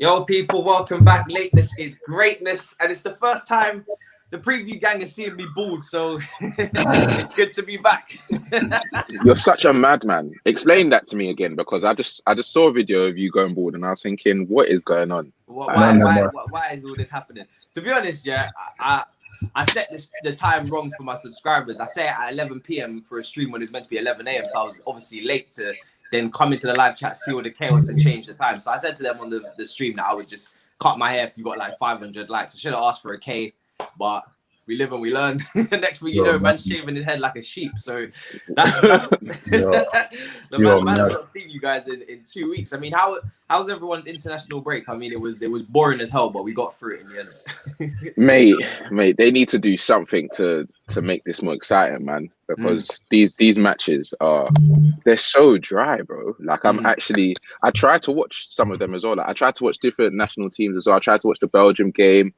Yo, people, welcome back. Lateness is greatness, and it's the first time the preview gang is seeing me bald, so it's good to be back. You're such a madman. Explain that to me again, because I just saw a video of you going bald, and I was thinking, what is going on? Why is all this happening? To be honest, yeah, I set the time wrong for my subscribers. I set it at 11 p.m. for a stream when it's meant to be 11 a.m. So I was obviously late to then come into the live chat, see all the chaos and change the time. So I said to them on the stream that I would just cut my hair if you got like 500 likes. I should have asked for a K, but we live and we learn. Next thing you know, man's shaving his head like a sheep. So that's man, I've not seen you guys in 2 weeks. I mean, how's everyone's international break? I mean, it was boring as hell, but we got through it in the end. mate, they need to do something to make this more exciting, man. Because these matches they're so dry, bro. Like I tried to watch some of them as well. Like I tried to watch different national teams as well. I tried to watch the Belgium game.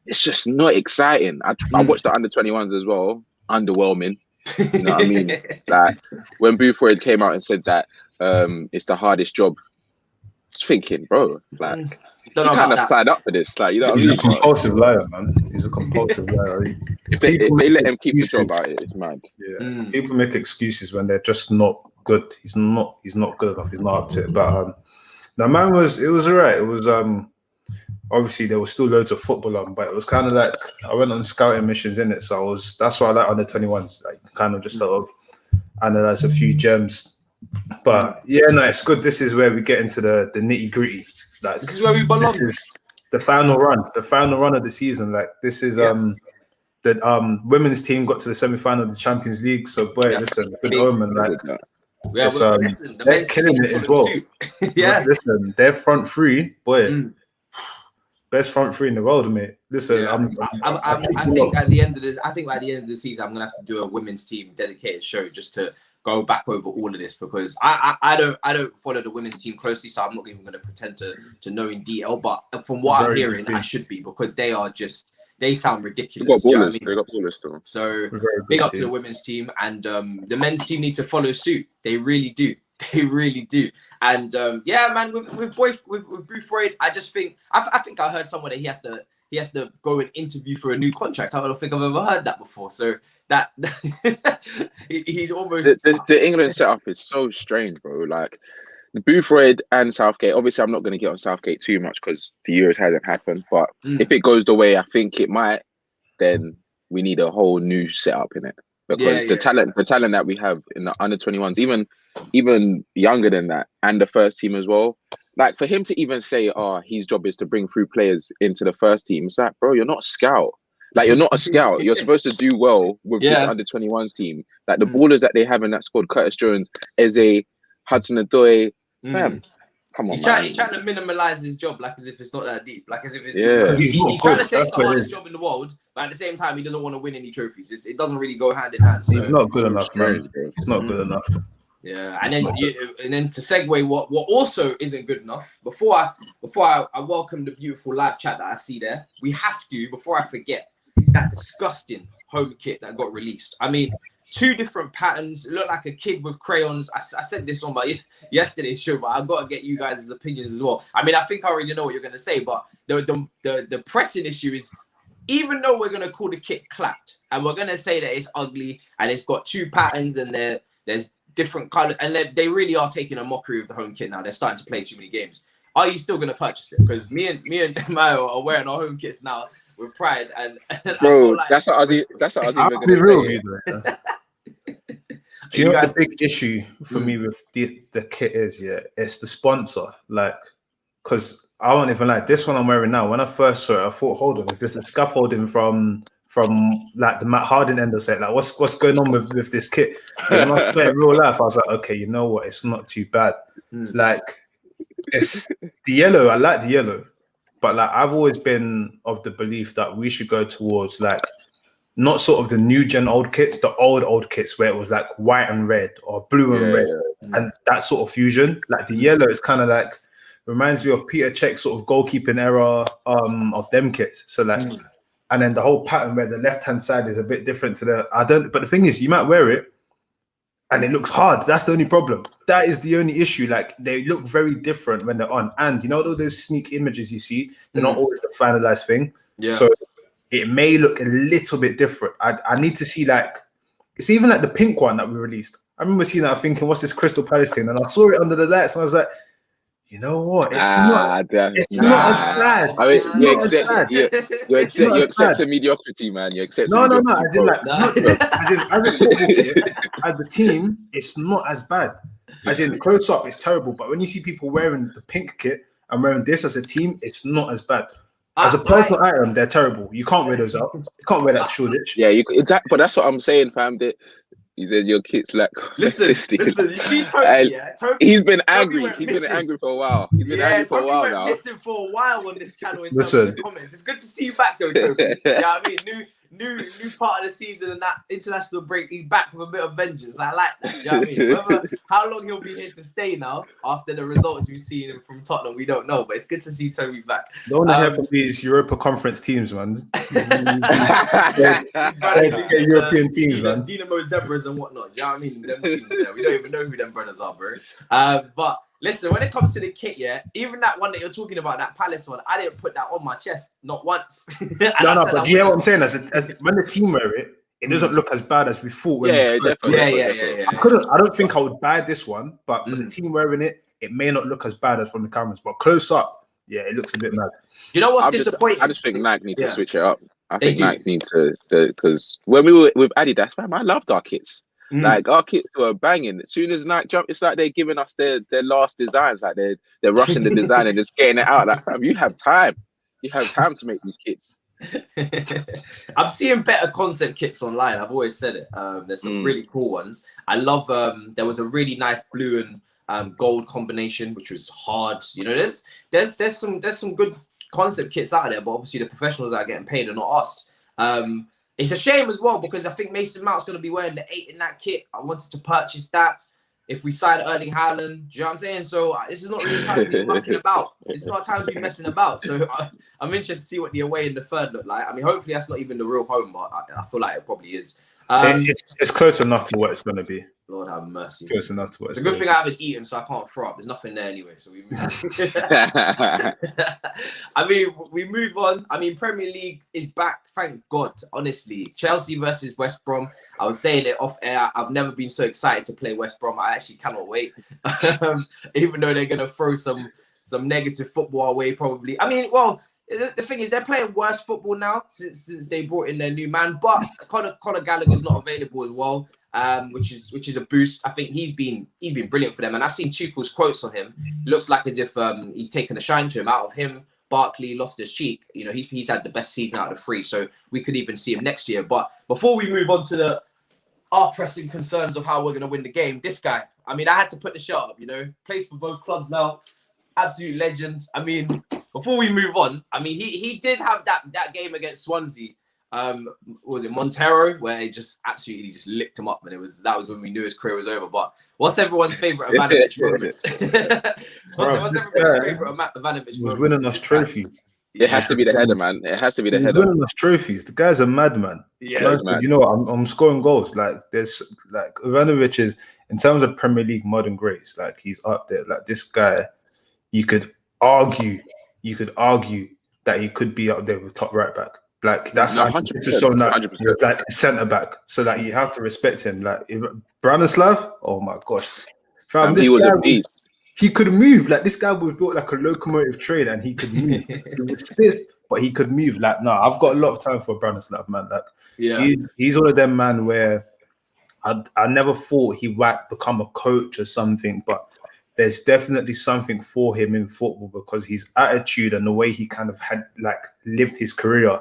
It's just not exciting. I watched the under-21s as well. Underwhelming. You know what I mean? Like when Boothroyd came out and said that it's the hardest job, I was thinking, bro, like you kind of signed up for this. Like, you know what I mean? He's a compulsive liar, man. He's a compulsive liar. If they let him keep the job out, it's mad. Yeah. People make excuses when they're just not good. He's not good enough. He's not up to it. But the man it was alright. It was obviously there was still loads of football on, but it was kind of like I went on scouting missions in it. So that's why I like under 21s, like kind of just sort of analyze a few gems. But yeah, no, it's good. This is where we get into the nitty gritty. Like this is where we belong. This is the final run of the season. Like this is the women's team got to the semi-final of the Champions League. So boy, listen, good omen. Like listen, they're killing it as well. Yeah, listen, their front three, boy. Best front three in the world, mate. Listen, I think at the end of the season, I'm gonna have to do a women's team dedicated show just to go back over all of this, because I don't follow the women's team closely, so I'm not even gonna pretend to know in detail. But from what I'm hearing, I should be, because they sound ridiculous. They got ballers still. So big up to the women's team, and the men's team need to follow suit. They really do. They really do. And man, with Boothroyd, I just think I think I heard somewhere that he has to go and interview for a new contract. I don't think I've ever heard that before. So that he's almost the England setup is so strange, bro. Like the Boothroyd and Southgate. Obviously, I'm not going to get on Southgate too much because the Euros hasn't happened. But if it goes the way I think it might, then we need a whole new setup in it. Because the talent that we have in the under 21s, even younger than that, and the first team as well. Like for him to even say, his job is to bring through players into the first team, it's like, bro, you're not a scout. Like you're not a scout. You're supposed to do well with this under 21s team. Like the ballers that they have in that squad, Curtis Jones, Eze, Hudson-Odoi, man. Come on, he's trying to minimalize his job, like as if it's not that deep, like as if it's he's trying to say it's the hardest job in the world, but at the same time he doesn't want to win any trophies. It doesn't really go hand in hand. So. He's not good enough, man. He's not good enough. Yeah, and then to segue, what also isn't good enough. Before I welcome the beautiful live chat that I see there, we have to, before I forget, that disgusting home kit that got released. I mean, 2 different patterns. It looked like a kid with crayons. I said this on my yesterday's show, but I've got to get you guys' opinions as well. I mean, I think I already know what you're going to say, but the pressing issue is, even though we're going to call the kit clapped and we're going to say that it's ugly and it's got 2 patterns and there's different colors, and they really are taking a mockery of the home kit now. They're starting to play too many games. Are you still going to purchase it? Because me and Mayowa are wearing our home kits now with pride. And bro, that's what I was even going to say. Do you know what the big issue for me with the kit is? Yeah, it's the sponsor. Like, because I won't even lie, this one I'm wearing now, when I first saw it, I thought, hold on, is this a scaffolding from like the Matt Harden end of set? Like, what's going on with this kit? When I saw it in real life, I was like, okay, you know what? It's not too bad. Like, it's the yellow. I like the yellow, but like I've always been of the belief that we should go towards like not sort of the new gen old kits, the old kits where it was like white and red or blue and red, and that sort of fusion. Like the yellow is kind of like reminds me of Peter Cech's sort of goalkeeping era of them kits. So like, and then the whole pattern where the left hand side is a bit different to but the thing is, you might wear it and it looks hard. That's the only problem. That is the only issue. Like, they look very different when they're on. And you know, all those sneak images you see, they're not always the finalized thing. Yeah. So it may look a little bit different. I need to see, like, it's even like the pink one that we released. I remember seeing that thinking, what's this Crystal Palace thing? And I saw it under the lights and I was like, you know what? It's not as bad. I mean, you accept a mediocrity, man. You accept no. I did like, as a team, it's not as bad. As in, close up, it's terrible. But when you see people wearing the pink kit and wearing this as a team, it's not as bad. As a personal item, they're terrible. You can't wear those out. You can't wear that to Shoreditch. Yeah, exactly. But that's what I'm saying, fam. That you said your kit's like listen, you see Toby, he's been angry. He's been angry for a while. He's been angry for a while now. Missing for a while on this channel in terms of the comments. It's good to see you back though, Toby. Yeah, I mean, new part of the season and that international break. He's back with a bit of vengeance. I like that. You know what I mean? Whether, how long he'll be here to stay now after the results we've seen him from Tottenham, we don't know. But it's good to see Toby back. Don't hear from these Europa Conference teams, man. European teams, man. Dynamo Zebras and whatnot. You know what I mean? Them teams there. We don't even know who them brothers are, bro. But listen, when it comes to the kit, yeah, even that one that you're talking about, that Palace one, I didn't put that on my chest, not once. No, but do you hear what I'm saying? As when the team wear it, it doesn't look as bad as we thought. When Yeah. I don't think I would buy this one, but for the team wearing it, it may not look as bad as from the cameras. But close up, yeah, it looks a bit mad. Do you know what's disappointing? I just think Nike need to switch it up. I think Nike need to, because when we were with Adidas, man, I loved our kits. Like, our kits were banging. As soon as Nike jumped, it's like they're giving us their last designs. Like, they're rushing the design and just getting it out. Like, fam, you have time. You have time to make these kits. I'm seeing better concept kits online. I've always said it. There's some really cool ones. I love. There was a really nice blue and gold combination, which was hard. You know, there's some good concept kits out there, but obviously the professionals that are getting paid are not asked. It's a shame as well because I think Mason Mount's going to be wearing the 8 in that kit. I wanted to purchase that. If we sign Erling Haaland, do you know what I'm saying? So this is not really time to be mucking about. It's not time to be messing about. So I'm interested to see what the away in the third look like. I mean, hopefully that's not even the real home, but I feel like it probably is. It's close enough to what it's going to be. Lord have mercy. Close enough to what it's a good thing I haven't eaten, so I can't throw up. There's nothing there anyway. So we move. I mean, we move on. I mean, Premier League is back. Thank God. Honestly, Chelsea versus West Brom. I was saying it off air. I've never been so excited to play West Brom. I actually cannot wait. Even though they're gonna throw some negative football away, probably. I mean, well. The thing is, they're playing worse football now since they brought in their new man. But Conor Gallagher's not available as well, which is a boost. I think he's been brilliant for them. And I've seen Tuchel's quotes on him. It looks like as if he's taken a shine to him. Out of him, Barkley, Loftus-Cheek, you know, he's had the best season out of the 3. So we could even see him next year. But before we move on to our pressing concerns of how we're going to win the game, this guy, I mean, I had to put the shot up, you know, plays for both clubs now. Absolute legend. I mean, before we move on, I mean, he did have that game against Swansea. Was it Montero, where he just absolutely just licked him up, and that was when we knew his career was over. But what's everyone's favorite Ivanovic moments? What's everyone's favorite Ivanovic moments? He was winning us trophies. It has to be the header, man. It has to be the header. Winning us trophies. The guy's a madman. Yeah, you know, I'm scoring goals. Like there's like Ivanovic is, in terms of Premier League modern greats, like he's up there. Like this guy. You could argue that he could be up there with top right back. Like that's just so nice. Like centre back. So that you have to respect him. Like Branislav, oh my gosh, fam, this guy he could move. Like this guy was built like a locomotive train, and he could move. He was stiff, but he could move. Like no, I've got a lot of time for Branislav, man. Like he's one of them man where I never thought he might become a coach or something, but. There's definitely something for him in football because his attitude and the way he kind of had like lived his career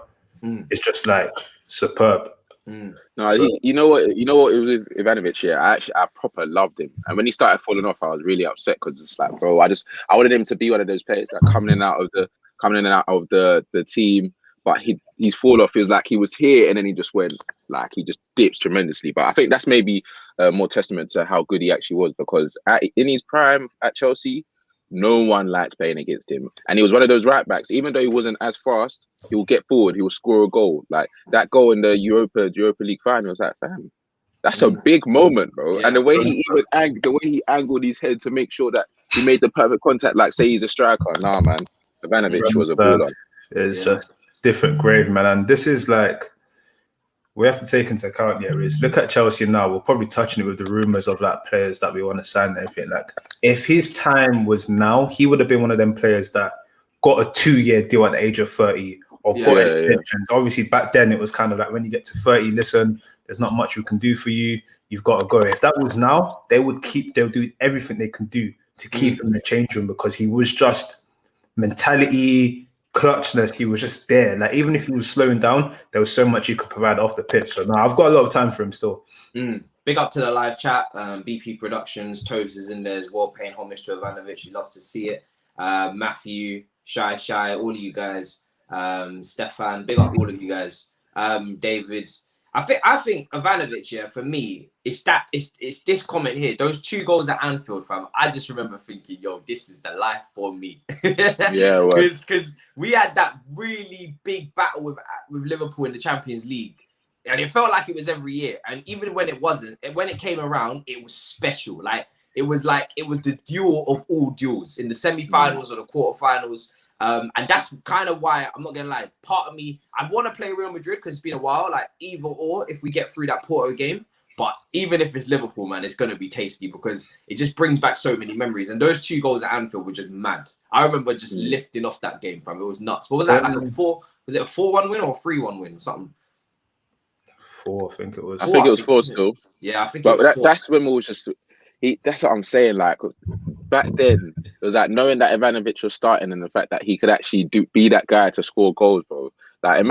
is just like superb. No, so, you know what it was with Ivanovic. Yeah, I proper loved him, and when he started falling off, I was really upset because it's like, bro, I wanted him to be one of those players that coming in and out of the team. But he's fallen off. It was like he was here and then he just went like he just dips tremendously. But I think that's maybe more testament to how good he actually was because in his prime at Chelsea, no one liked playing against him. And he was one of those right backs. Even though he wasn't as fast, he will get forward. He will score a goal. Like that goal in the Europa League final was like, fam, That's a big moment, bro. And the way he angled his head to make sure that he made the perfect contact, like say he's a striker. Nah, man, Ivanovic was a baller. It's just different grave, man. And this is like, we have to take into account here is look at Chelsea now. We're probably touching it with the rumors of like players that we want to sign and everything. Like, if his time was now, he would have been one of them players that got a 2-year deal at the age of 30 or got extensions. Obviously, back then it was kind of like when you get to 30, listen, there's not much we can do for you. You've got to go. If that was now, they'll do everything they can do to keep him in the change room because he was just mentality, clutchness. He was just there. Like, even if he was slowing down, there was so much he could provide off the pitch. So, no, I've got a lot of time for him still. Big up to the live chat. BP Productions, Tobes is in there as well, paying homage to Ivanovic. You love to see it. Matthew, Shy, all of you guys. Stefan, big up all of you guys. David. I think Ivanovic, for me, it's this comment here. Those 2 goals at Anfield, fam. I just remember thinking, yo, this is the life for me. Because we had that really big battle with Liverpool in the Champions League. And it felt like it was every year. And even when it wasn't, when it came around, it was special. It was the duel of all duels in the semi-finals or the quarterfinals. And that's kind of why, I'm not going to lie, part of me, I want to play Real Madrid because it's been a while, like either or if we get through that Porto game. But even if it's Liverpool, man, it's going to be tasty because it just brings back so many memories. And those 2 goals at Anfield were just mad. I remember just lifting off that game, fam. It was nuts. What was that, like was it a 4-1 win or a 3-1 win? Something. 4, I think it was. I think it was 4 still. Yeah, I think but it was 4. That's when we was just... that's what I'm saying. Like back then, it was like knowing that Ivanovic was starting and the fact that he could actually be that guy to score goals, bro. Like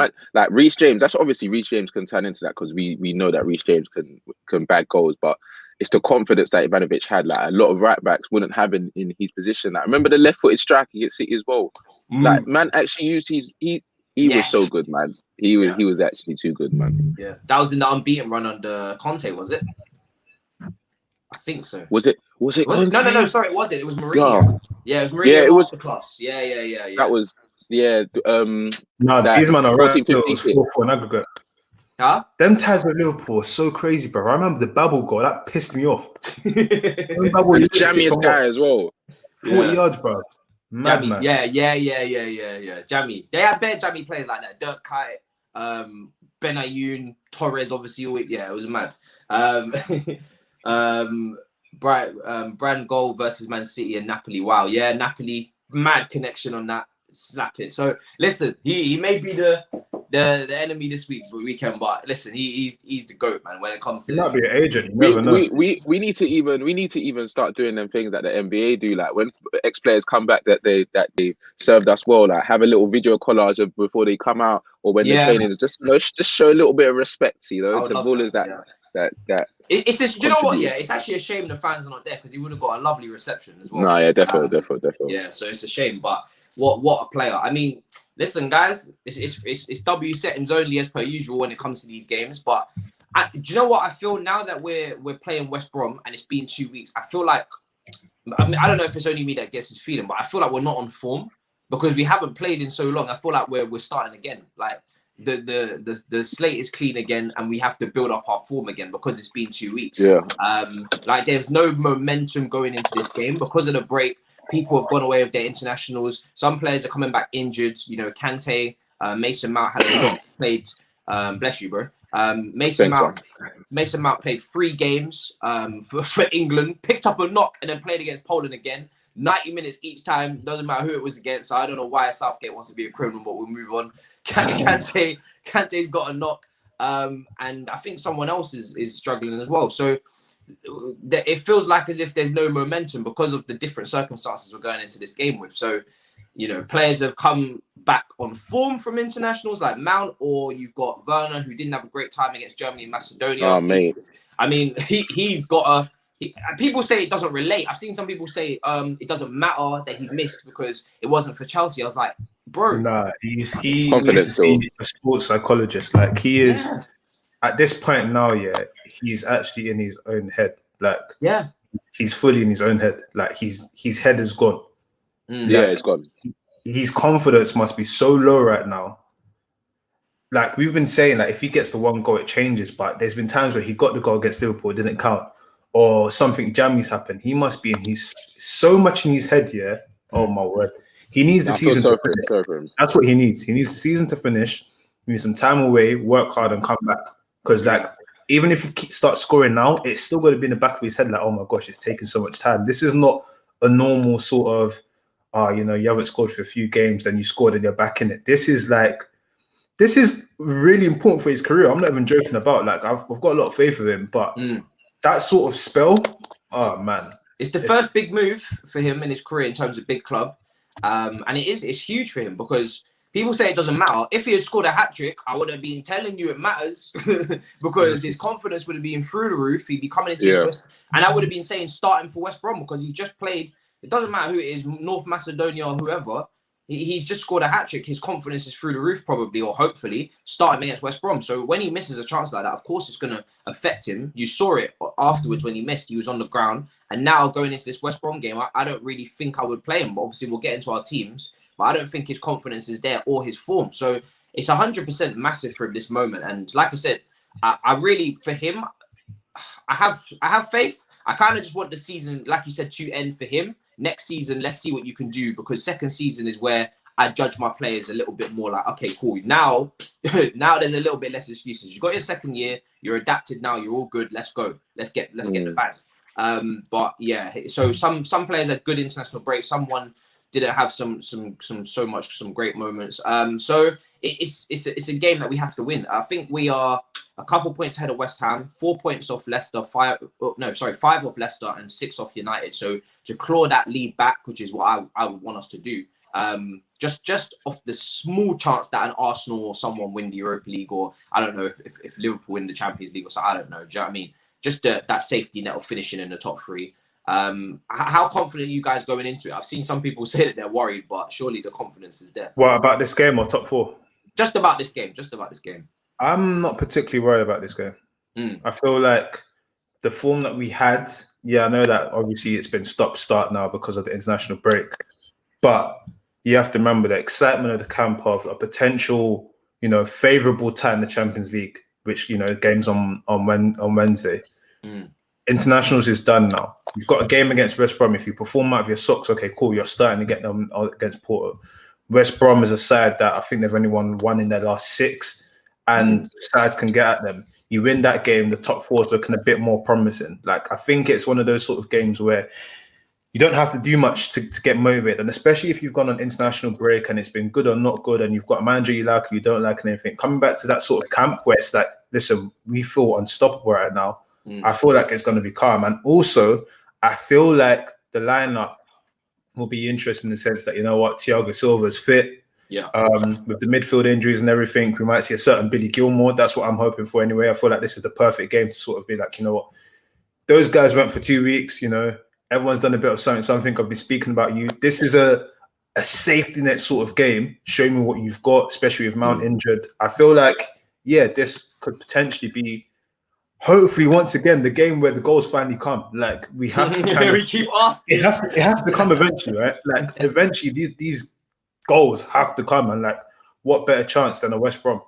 Reece James. That's obviously Reece James can turn into that because we know that Reece James can bag goals. But it's the confidence that Ivanovic had. Like a lot of right backs wouldn't have in his position. Like remember the left-footed strike against City as well. Like man, actually used he was so good, man. He was actually too good, man. Yeah, that was in the unbeaten run under Conte, was it? I think so. Was it? No. Sorry, it wasn't. It was Mourinho. Yeah, it was Mourinho. Yeah, it was class. Yeah. That was no, these men are right. It was 4 in aggregate. Huh? Them ties with Liverpool were so crazy, bro. I remember the Babel goal that pissed me off. The jammiest guy as well. 40 yards, bro. Mad, Jammy. man. Yeah. Jammy. They had bare Jammy players like that. Dirk Kuyt, Benayoun, Torres. Obviously, it was mad. Brand goal versus Man City and Napoli. Wow, yeah, Napoli, mad connection on that. Slap it. So listen, he may be the enemy this weekend, but listen, he's the GOAT, man. When it comes to, he might be an agent. You never know. We need to even start doing them things that the NBA do, like when ex-players come back that they served us well, like have a little video collage of before they come out or when they're training, just show a little bit of respect, to ballers that. It's just, you know what? Yeah, it's actually a shame the fans are not there because he would have got a lovely reception as well. No, yeah, definitely. Yeah, so it's a shame, but what a player. I mean, listen, guys, it's W settings only as per usual when it comes to these games. But do you know what I feel now that we're playing West Brom and it's been 2 weeks? I feel like, I mean, I don't know if it's only me that gets this feeling, but I feel like we're not on form because we haven't played in so long. I feel like we're starting again, like. The slate is clean again and we have to build up our form again because it's been 2 weeks. Yeah. Like there's no momentum going into this game because of the break. People have gone away with their internationals. Some players are coming back injured. You know, Kante, Mason Mount played. Bless you, bro. Mason Mount played 3 games for England, picked up a knock and then played against Poland again. 90 minutes each time. Doesn't matter who it was against. So I don't know why Southgate wants to be a criminal, but we'll move on. Kante's got a knock, and I think someone else is struggling as well. So it feels like as if there's no momentum because of the different circumstances we're going into this game with. So, you know, players have come back on form from internationals like Mount, or you've got Werner who didn't have a great time against Germany and Macedonia. Oh, mate. I mean, he's got people say it doesn't relate. I've seen some people say it doesn't matter that he missed because it wasn't for Chelsea. I was like, bro. Nah, he's a sports psychologist. Like he is at this point now, he's actually in his own head. Like he's fully in his own head. Like his head is gone. Yeah, it's gone. His confidence must be so low right now like we've been saying, like if he gets the one goal, it changes. But there's been times where he got the goal against Liverpool, it didn't count, or something jammies happened. He must be in his so much in his head. Yeah. Oh my word. He needs the season to finish. That's what he needs. He needs the season to finish. He needs some time away, work hard, and come back. Because like even if he starts scoring now, it's still going to be in the back of his head. Like, oh my gosh, it's taking so much time. This is not a normal sort of, you know, you haven't scored for a few games, then you scored and you're back in it. This is really important for his career. I'm not even joking about. Like I've got a lot of faith in him, but that sort of spell, oh man, it's the first big move for him in his career in terms of big club, and it's huge for him because people say it doesn't matter. If he had scored a hat-trick, I would have been telling you it matters because his confidence would have been through the roof. He'd be coming into his West, and I would have been saying start him for West Brom because he just played. It doesn't matter who it is, North Macedonia or whoever. He's just scored a hat-trick. His confidence is through the roof probably, or hopefully, starting against West Brom. So when he misses a chance like that, of course it's going to affect him. You saw it afterwards when he missed. He was on the ground. And now going into this West Brom game, I don't really think I would play him. But obviously, we'll get into our teams. But I don't think his confidence is there or his form. So it's 100% massive for this moment. And like I said, I really, for him, I have faith. I kind of just want the season, like you said, to end for him. Next season, let's see what you can do, because second season is where I judge my players a little bit more like, okay, cool. Now there's a little bit less excuses. You got your second year, you're adapted now, you're all good. Let's go. Let's get the bang. But yeah, so some players had good international breaks. Someone didn't have some great moments. So it's a game that we have to win. I think we are a couple points ahead of West Ham, 4 points off Leicester, 5 off Leicester and 6 off United. So to claw that lead back, which is what I would want us to do, just off the small chance that an Arsenal or someone win the Europa League, or I don't know if Liverpool win the Champions League or so, I don't know. Do you know what I mean? Just that safety net of finishing in the top 3. How confident are you guys going into it? I've seen some people say that they're worried, but surely the confidence is there. What about this game or top 4? Just about this game. I'm not particularly worried about this game. I feel like the form that we had, I know that obviously it's been stop-start now because of the international break, but you have to remember the excitement of the camp of a potential, favourable tie in the Champions League, which, games on Wednesday. Internationals is done now. You've got a game against West Brom. If you perform out of your socks, okay, cool, you're starting to get them against Porto. West Brom is a side that I think they've only won 1 in their last 6, and sides can get at them. You win that game, the top 4 is looking a bit more promising. Like, I think it's one of those sort of games where you don't have to do much to get motivated, and especially if you've gone on international break and it's been good or not good, and you've got a manager you like or you don't like and anything, coming back to that sort of camp where it's like, listen, we feel unstoppable right now. I feel like it's going to be calm. And also, I feel like the lineup will be interesting in the sense that, Thiago Silva's fit. Yeah. With the midfield injuries and everything, we might see a certain Billy Gilmore. That's what I'm hoping for anyway. I feel like this is the perfect game to sort of be like, those guys went for 2 weeks, everyone's done a bit of something. I've been speaking about you. This is a safety net sort of game. Show me what you've got, especially with Mount injured. I feel like, this could potentially be, hopefully, once again, the game where the goals finally come. Like, we have to we keep asking. It has to come eventually, right? Like, eventually, these goals have to come. And, like, what better chance than a West Brom?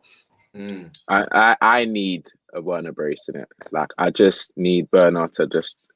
I need a Werner brace in it. Like, I just need Werner to just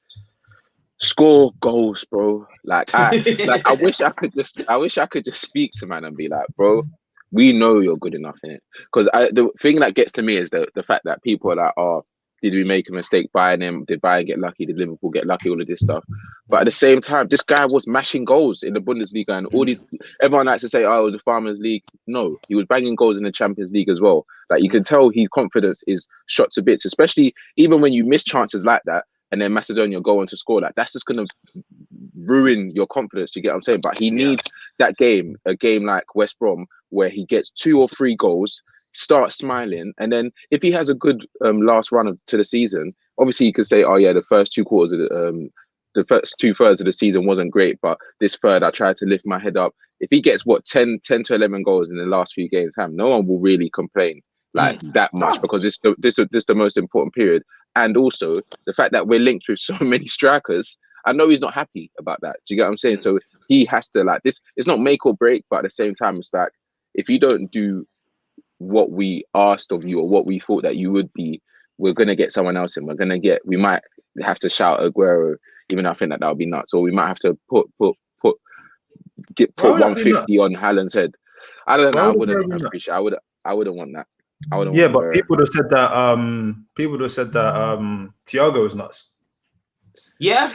score goals, bro. I wish I could just speak to man and be like, bro, we know you're good enough in it. Because the thing that gets to me is the fact that people are like, oh, did we make a mistake buying him? Did Bayern get lucky? Did Liverpool get lucky? All of this stuff. But at the same time, this guy was mashing goals in the Bundesliga, and all these. Everyone likes to say, "Oh, it was a Farmers League." No, he was banging goals in the Champions League as well. Like, you can tell his confidence is shot to bits, especially even when you miss chances like that, and then Macedonia go on to score. Like, that's just gonna ruin your confidence. You get what I'm saying? But he needs that game, a game like West Brom, where he gets 2 or 3 goals. Start smiling, and then if he has a good last run to the season, obviously you could say, oh yeah, the first 2 quarters of the first 2/3 of the season wasn't great, but this third I tried to lift my head up. If he gets 10 to 11 goals in the last few games, no one will really complain like that much, because this the most important period. And also the fact that we're linked with so many strikers, I know he's not happy about that. Do you get what I'm saying? So he has to, like, this, it's not make or break, but at the same time, it's like, if you don't do what we asked of you or what we thought that you would be, we're gonna get someone else in. We might have to shout Aguero, even though I think that would be nuts, or we might have to put 150 on Haaland's head. I don't know. I wouldn't appreciate. I wouldn't want that. I wouldn't. Yeah, but people would have said that. Thiago was nuts. Yeah.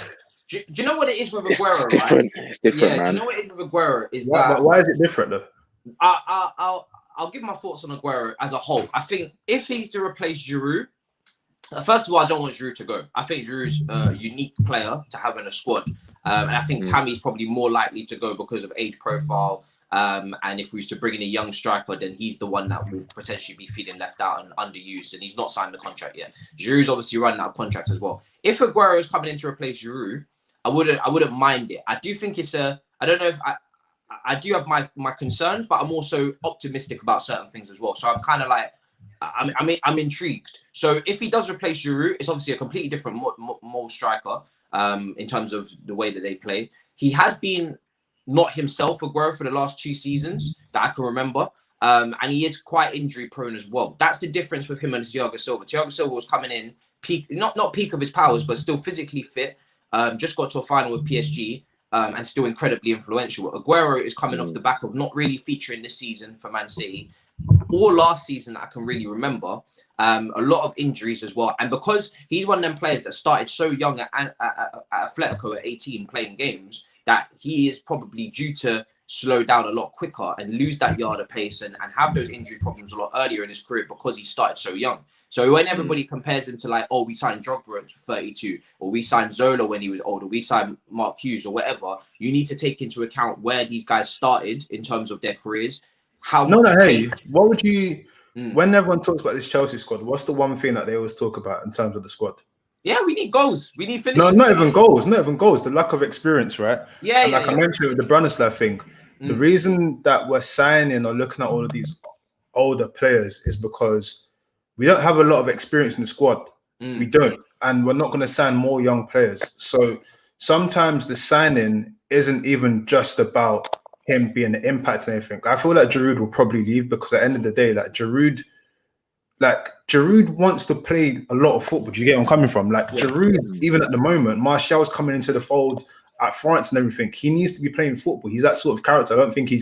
Do you know what it is with Aguero? It's different. Right? It's different, man. Do you know what it is with Aguero? Why is it different though? I'll give my thoughts on Aguero as a whole. I think if he's to replace Giroud, first of all, I don't want Giroud to go. I think Giroud's a unique player to have in a squad. And I think Tammy's probably more likely to go because of age profile. And if we was to bring in a young striker, then he's the one that will potentially be feeling left out and underused. And he's not signed the contract yet. Giroud's obviously running out of contract as well. If Aguero is coming in to replace Giroud, I wouldn't mind it. I do think it's I don't know if I do have my concerns, but I'm also optimistic about certain things as well. So I'm kind of like, I'm intrigued. So if he does replace Giroud, it's obviously a completely different mold striker in terms of the way that they play. He has been not himself, Aguero, for the last 2 seasons that I can remember. And he is quite injury prone as well. That's the difference with him and Thiago Silva. Thiago Silva was coming in peak, not peak of his powers, but still physically fit. Just got to a final with PSG. And still incredibly influential. Aguero is coming off the back of not really featuring this season for Man City, or last season that I can really remember. A lot of injuries as well. And because he's one of them players that started so young at Atletico at 18 playing games, that he is probably due to slow down a lot quicker and lose that yard of pace and have those injury problems a lot earlier in his career because he started so young. So when everybody compares him to like, oh, we signed Drogba at 32, or we signed Zola when he was older, we signed Mark Hughes or whatever, you need to take into account where these guys started in terms of their careers. What would you, when everyone talks about this Chelsea squad, what's the one thing that they always talk about in terms of the squad? Yeah, we need goals. We need finishing. No, not even goals. The lack of experience, right? Yeah, and I mentioned with the Branislav thing, the reason that we're signing or looking at all of these older players is because we don't have a lot of experience in the squad. We don't. And we're not going to sign more young players. So sometimes the signing isn't even just about him being an impact and everything. I feel like Giroud will probably leave because at the end of the day, Giroud wants to play a lot of football. Do you get where I'm coming from? Giroud, even at the moment, Martial's coming into the fold at France and everything. He needs to be playing football. He's that sort of character. I think he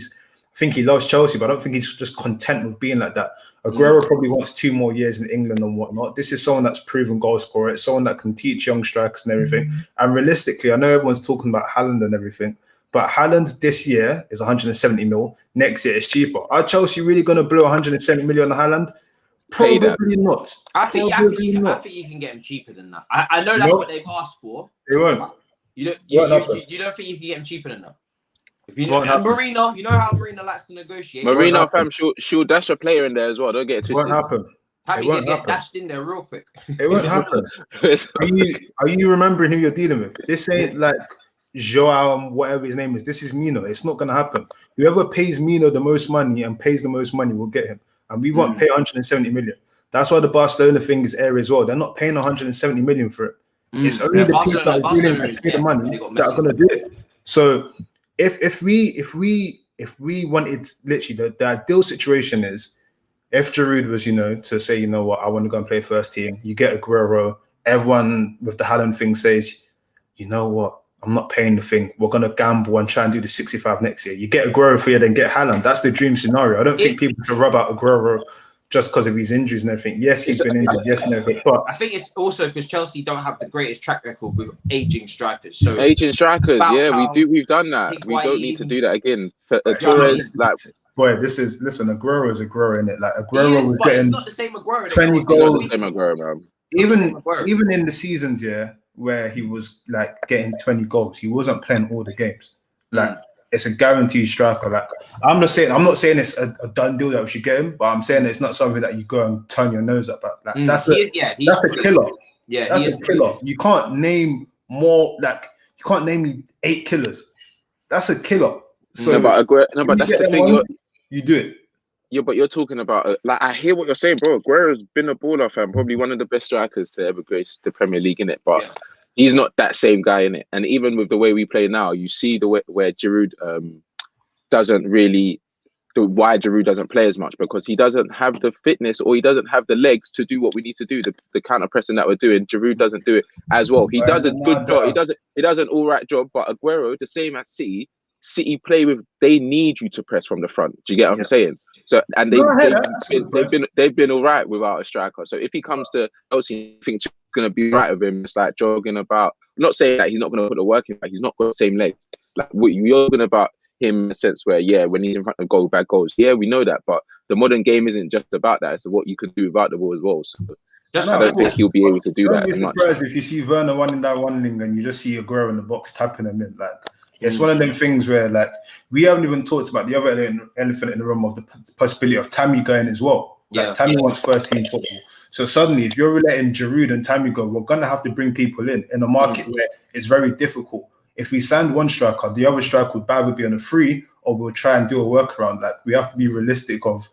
loves Chelsea, but I don't think he's just content with being like that. Aguero probably wants 2 more years in England and whatnot. This is someone that's proven goal scorer. It's someone that can teach young strikers and everything. And realistically, I know everyone's talking about Haaland and everything, but Haaland this year is 170 mil. Next year is cheaper. Are Chelsea really going to blow 170 million on Haaland? Probably not. I think you can get him cheaper than that. I know that's what they've asked for. They won't. You don't think you can get him cheaper than that? If you know Marina, you know how Marina likes to negotiate. Marina, fam, she'll dash a player in there as well. Don't get it twisted. It won't happen. Happy to get dashed in there real quick. It won't happen. Are you remembering who you're dealing with? This ain't like Joao, whatever his name is. This is Mino. It's not going to happen. Whoever pays Mino the most money and pays the most money will get him. And we won't pay 170 million. That's why the Barcelona thing is airy as well. They're not paying 170 million for it. It's only the people that are willing to pay the money that are going to do it. So if we wanted, literally, the ideal situation is if Giroud was, to say, you know what, I want to go and play first team. You get Aguero. Everyone with the Haaland thing says, you know what, I'm not paying the thing. We're going to gamble and try and do the 65 next year. You get Aguero for you, then get Haaland. That's the dream scenario. I don't think people should rub out Aguero just because of his injuries and everything. Yes, he's been injured. Yes, no, but I think it's also because Chelsea don't have the greatest track record with aging strikers. So aging strikers, we've done that. We don't need to do that again. Torres, Aguero is Aguero, in it. Like Aguero was getting, it's not the same Aguero. 20 goals. Aguero, man. Even in the seasons, where he was like getting 20 goals, he wasn't playing all the games. It's a guaranteed striker. I'm not saying it's a done deal that we should get him, but I'm saying it's not something that you go and turn your nose at. That's a killer. Yeah, that's a killer. You can't name more. You can't name me 8 killers. That's a killer. So but that's the thing. You do it. Yeah, but you're talking about I hear what you're saying, bro. Aguero's been a baller, fam. Probably one of the best strikers to ever grace the Premier League, innit? But he's not that same guy, innit? And even with the way we play now, you see the way where Giroud doesn't really why Giroud doesn't play as much, because he doesn't have the fitness or he doesn't have the legs to do what we need to do. The counter pressing that we're doing, Giroud doesn't do it as well. He does a good job. He does an all right job. But Aguero, the same as City play with. They need you to press from the front. Do you get what I'm saying? So and they've been all right without a striker. So if he comes to Chelsea, I think it's going to be right with him. It's like jogging about. I'm not saying that he's not going to put the work in. Like he's not got the same legs. Like you're talking about him in a sense where, when he's in front of goal, bad goals. Yeah, we know that, but the modern game isn't just about that. It's what you can do without the ball as well. So I don't think he'll be able to do that. Don't be surprised if you see Werner running that one link and you just see Aguero in the box tapping him in. Like it's one of them things where like we haven't even talked about the other elephant in the room of the possibility of Tammy going as well. Like Tammy wants first team football. So suddenly, if you're letting Giroud and Tammy go, we're gonna have to bring people in a market where it's very difficult. If we signed one striker, the other striker would either be on a free or we'll try and do a workaround. Like we have to be realistic of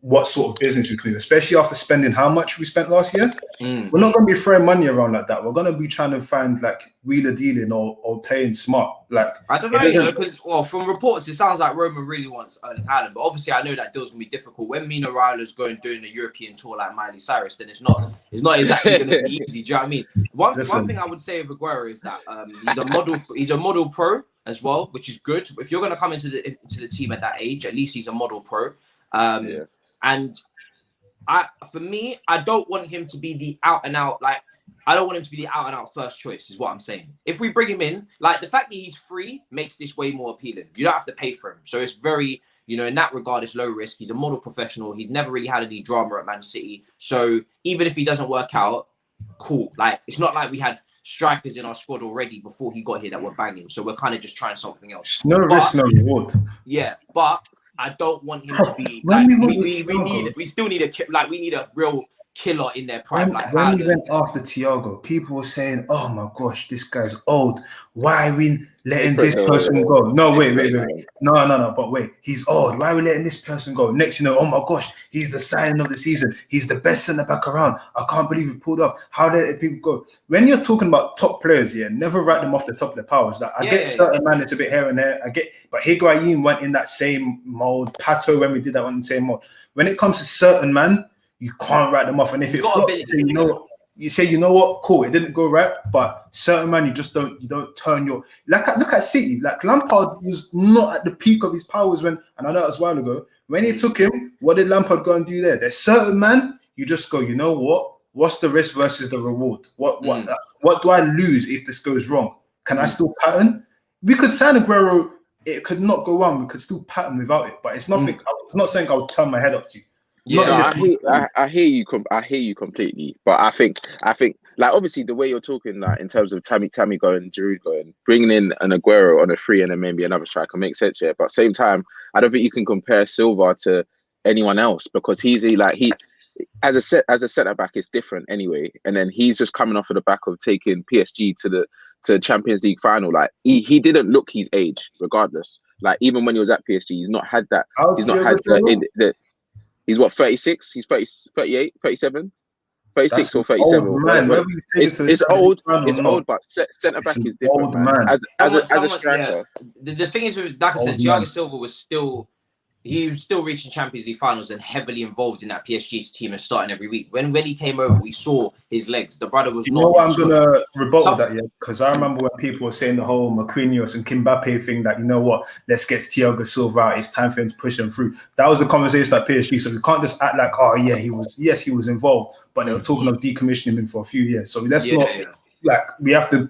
what sort of business we can do, especially after spending how much we spent last year. We're not going to be throwing money around like that. We're going to be trying to find like wheeler dealing or playing smart. Like I don't know, because from reports it sounds like Roma really wants Erling Haaland, but obviously I know that deal's going to be difficult. When Mino Raio's doing a European tour like Miley Cyrus, then it's not exactly going to be easy. Do you know what I mean? One thing I would say of Aguero is that he's a model pro as well, which is good. If you're going to come into the team at that age, at least he's a model pro. And for me, I don't want him to be the out and out, like, I don't want him to be the out and out first choice, is what I'm saying. If we bring him in, like the fact that he's free makes this way more appealing. You don't have to pay for him. So it's very, in that regard, it's low risk. He's a model professional. He's never really had any drama at Man City. So even if he doesn't work out, cool. Like, it's not like we had strikers in our squad already before he got here that were banging. So we're kind of just trying something else. No risk, no reward. Yeah, but I don't want him to be we still need a real killer in their prime. When we went after Thiago, people were saying, "Oh my gosh, this guy's old. Why are we letting this person go?" No, wait. No. But wait, he's old. Why are we letting this person go? Next, oh my gosh, he's the signing of the season. He's the best centre back around. I can't believe he pulled off. How did people go? When you're talking about top players, never write them off the top of their powers. Like I get certain man, it's a bit here and there. But Higuain went in that same mold. Pato, when we did that one in the same mold. When it comes to certain man, you can't write them off. And if it flops, you say, you know what, cool, it didn't go right. But certain man, you don't turn your look at City. Like Lampard was not at the peak of his powers and I know that was a while ago. When he took him, what did Lampard go and do there? There's certain man, you just go, you know what? What's the risk versus the reward? What do I lose if this goes wrong? Can I still pattern? We could sign Aguero, it could not go wrong. We could still pattern without it. But it's nothing. It's not saying I'll turn my head up to you. I hear you completely, but I think like obviously the way you're talking, like in terms of Tammy going, Giroud going, bringing in an Aguero on a free and then maybe another striker makes sense, yeah. But at the same time, I don't think you can compare Silva to anyone else because he as a centre back is different anyway, and then he's just coming off of the back of taking PSG to Champions League final. Like he didn't look his age, regardless. Like even when he was at PSG, he's not had that. He's what, 36? He's 30, 38, 37? 36 or 37. Old, man. It's old. It's old, but centre back is different, man. As a striker. Yeah. The thing is, like I said, Thiago Silva was still reaching Champions League finals and heavily involved in that PSG's team and starting every week. When he came over, we saw his legs. The brother was not. You know what I'm gonna rebuttal that, because I remember when people were saying the whole Marquinhos and Mbappe thing that, you know what, let's get Thiago Silva out. It's time for him to push him through. That was the conversation at PSG. So we can't just act like, oh yeah, he was involved, but they were talking of decommissioning him for a few years. So let's not. Like we have to,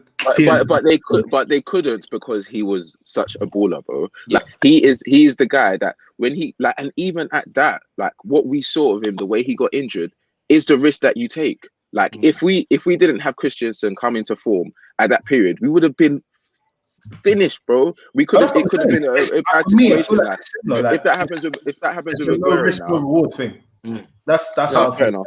but they couldn't because he was such a baller, bro. Like he is the guy that when he like, and even at that, like what we saw of him, the way he got injured, is the risk that you take. Like if we didn't have Christensen come into form at that period, we would have been finished, bro. It could have been a bad situation. If that happens with a low risk reward thing. That's how fair enough.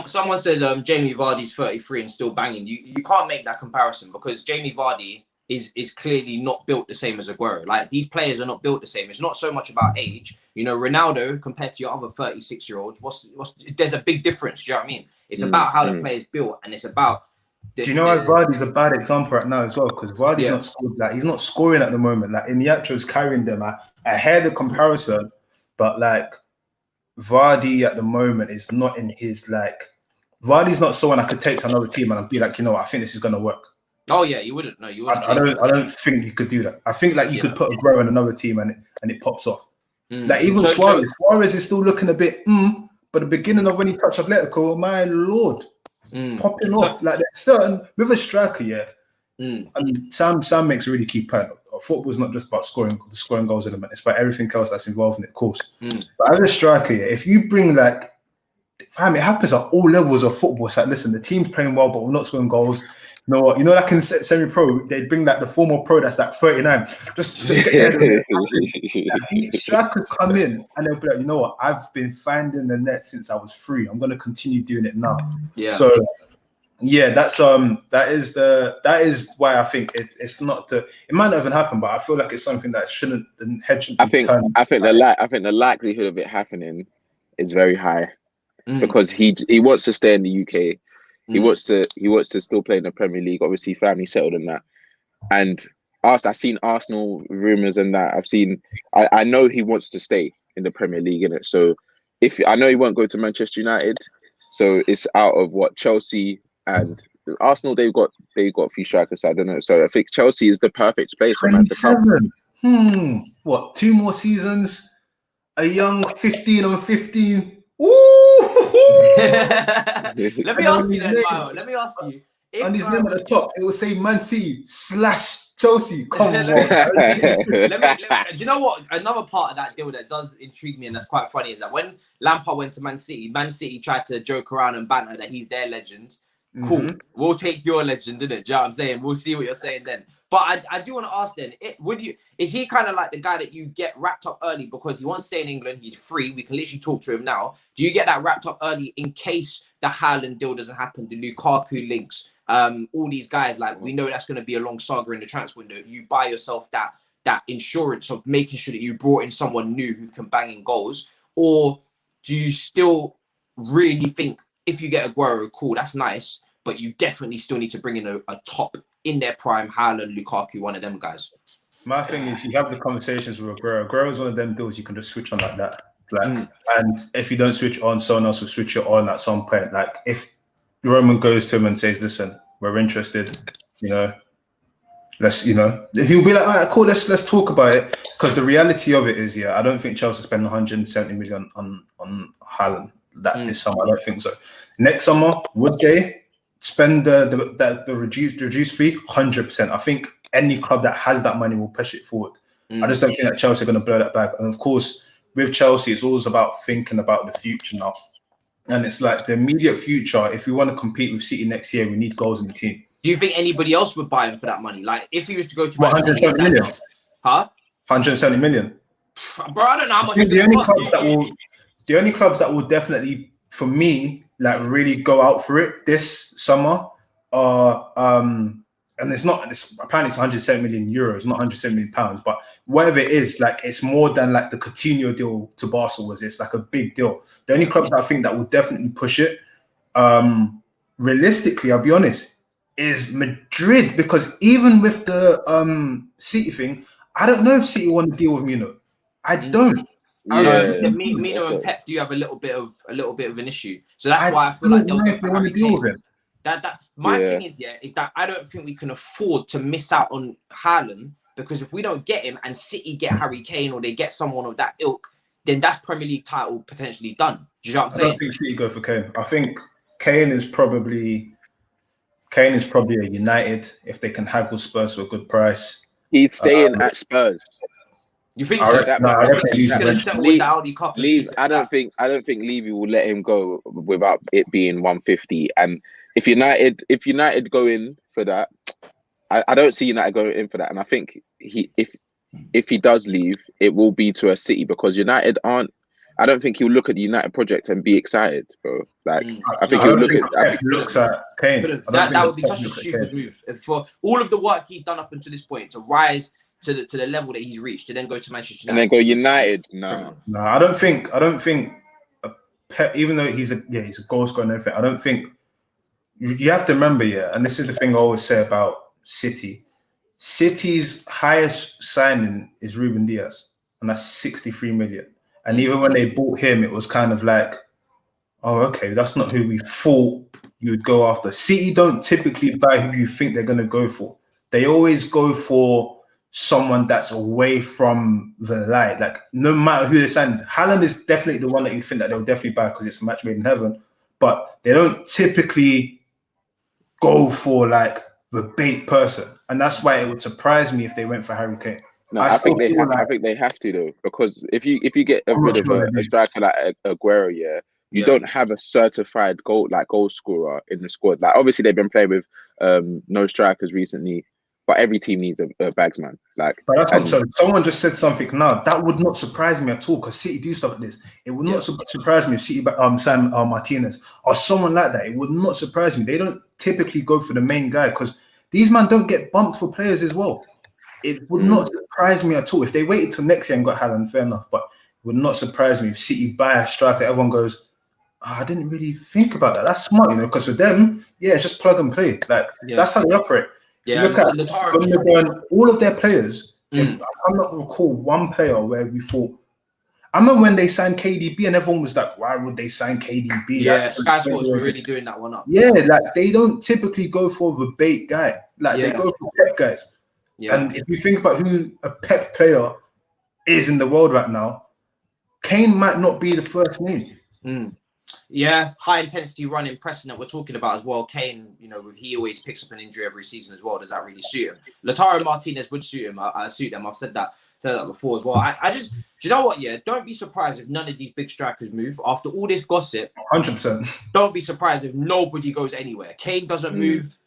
Someone said Jamie Vardy's 33 and still banging. You can't make that comparison because Jamie Vardy is clearly not built the same as Aguero. Like these players are not built the same. It's not so much about age. Ronaldo compared to your other 36-year-olds, there's a big difference. Do you know what I mean? It's about how the player's built, and it's about. Do you know why Vardy's a bad example right now as well? Because Vardy's not scored. Like he's not scoring at the moment. Like Iheanacho's carrying them. I hear the comparison. but like Vardy at the moment is not in his like. Vardy's not someone I could take to another team and I'd be like, I think this is gonna work. Oh yeah, you wouldn't. No, you wouldn't. I don't think you could do that. I think like you could put Aguero in another team and it pops off. Like even Suarez is still looking a bit. But the beginning of when he touched Atletico, my lord, popping off. Like there's certain with a striker, and Sam makes a really key point. Football's not just about scoring goals element; it's about everything else that's involved in it, of course. But as a striker, if you bring like, fam, it happens at all levels of football. It's like, listen, the team's playing well, but we're not scoring goals. You know what? Like in semi-pro, they bring like the former pro that's like 39. Just get the strikers come in and they'll be like, you know what? I've been finding the net since I was 3. I'm gonna continue doing it now. Yeah. So yeah, that is why I think it's not it might not even happen, but I feel like it's something that the head shouldn't. I think the likelihood of it happening is very high because he wants to stay in the UK. He wants to still play in the Premier League. Obviously, family settled in that. And I've seen Arsenal rumours and that. I know he wants to stay in the Premier League, innit? So I know he won't go to Manchester United. So it's out of Chelsea and Arsenal. They've got a few strikers. So I don't know. So I think Chelsea is the perfect place for man to come. What? 2 more seasons? A young 15 on 15. Ooh! Let me ask you then, Mayo. Let me ask you. And his name at the top, it will say Man City / Chelsea. Come on. Do you know what? Another part of that deal that does intrigue me and that's quite funny is that when Lampard went to Man City tried to joke around and banter that he's their legend. Cool. We'll take your legend, innit? Do you know what I'm saying? We'll see what you're saying then. But I do want to ask then, is he kind of like the guy that you get wrapped up early because he wants to stay in England, he's free, we can literally talk to him now. Do you get that wrapped up early in case the Haaland deal doesn't happen, the Lukaku links, all these guys, like we know that's going to be a long saga in the transfer window. You buy yourself that insurance of making sure that you brought in someone new who can bang in goals? Or do you still really think if you get Aguero, cool, that's nice, but you definitely still need to bring in a top in their prime, Haaland, Lukaku, one of them guys? My thing is, you have the conversations with Aguero. Aguero is one of them deals you can just switch on like that. And if you don't switch on, someone else will switch it on at some point. Like if Roman goes to him and says, "Listen, we're interested," let's, he'll be like, "All right, cool, let's talk about it." Because the reality of it is, I don't think Chelsea spend 170 million on Haaland this summer. I don't think so. Next summer, would they spend the reduced fee? 100%. I think any club that has that money will push it forward. I just don't think that Chelsea are going to blow that bag. And of course, with Chelsea, it's always about thinking about the future now. And it's like the immediate future. If we want to compete with City next year, we need goals in the team. Do you think anybody else would buy him for that money? Like if he was to go to 170 million. Huh? 170 million. Bro, I don't know how much. The only clubs that will definitely, for me, like really go out for it this summer are and apparently it's 170 million euros, not 170 million pounds, but whatever it is, like it's more than like the Coutinho deal to Barcelona was. It's like a big deal. The only clubs that I think that will definitely push it, realistically, I'll be honest, is Madrid, because even with the City thing, I don't know if City want to deal with Mino. I don't. Mino and Pep do have a little bit of an issue, so that's why I feel like they'll want to deal with him. My thing is that I don't think we can afford to miss out on Haaland, because if we don't get him and City get Harry Kane or they get someone of that ilk, then that's Premier League title potentially done. Do you know what I'm saying? I don't think City go for Kane. I think Kane is probably a United if they can haggle Spurs for a good price. He's staying at Spurs. You think so? I think he's going to settle with the Audi Cup. I don't think Levy will let him go without it being 150. And if United go in for that, I don't see United going in for that. And I think if he does leave, it will be to a City, because United aren't. I don't think he'll look at the United project and be excited, bro. Like I think he'll look at Kane. That would be such a stupid move for all of the work he's done up until this point to rise to the level that he's reached, to then go to Manchester United and then go United. No, I don't think Pep, even though he's a goal scorer and everything, I don't think you have to remember, and this is the thing I always say about City. City's highest signing is Ruben Diaz, and that's 63 million. And even when they bought him, it was kind of like, oh, okay, that's not who we thought you would go after. City don't typically buy who you think they're going to go for. They always go for someone that's away from the light. Like, no matter who they sign, Haaland is definitely the one that you think that they'll definitely buy because it's a match made in heaven. But they don't typically go for like the bait person, and that's why it would surprise me if they went for Harry Kane. No, I think they have to though, because if you get rid of a striker like Aguero, you don't have a certified goal scorer in the squad. Like, obviously they've been playing with no strikers recently, but every team needs a bagsman. Like, but that's what, so someone just said something now that would not surprise me at all, because City do stuff like this. It would not surprise me if City Sam Martinez or someone like that. It would not surprise me. They don't typically go for the main guy because these men don't get bumped for players as well. It would not surprise me at all if they waited till next year and got Haaland. Fair enough, but it would not surprise me if City buy a striker. Everyone goes, I didn't really think about that. That's smart, you know, because for them, it's just plug and play. Like, that's how they operate. If you look at all of their players, if I cannot recall one player where we thought, I remember when they signed KDB and everyone was like, why would they sign KDB? Yeah, Sky Sports were really doing that one up. Yeah, like they don't typically go for the bait guy. Like they go for Pep guys. Yeah. And if you think about who a Pep player is in the world right now, Kane might not be the first name. Yeah, high intensity running pressing that we're talking about as well. Kane, you know, he always picks up an injury every season as well. Does that really suit him? Lautaro Martinez would suit him. I suit them. I've said that before as well. I just, do you know what? Yeah, don't be surprised if none of these big strikers move after all this gossip. 100%. Don't be surprised if nobody goes anywhere. Kane doesn't move.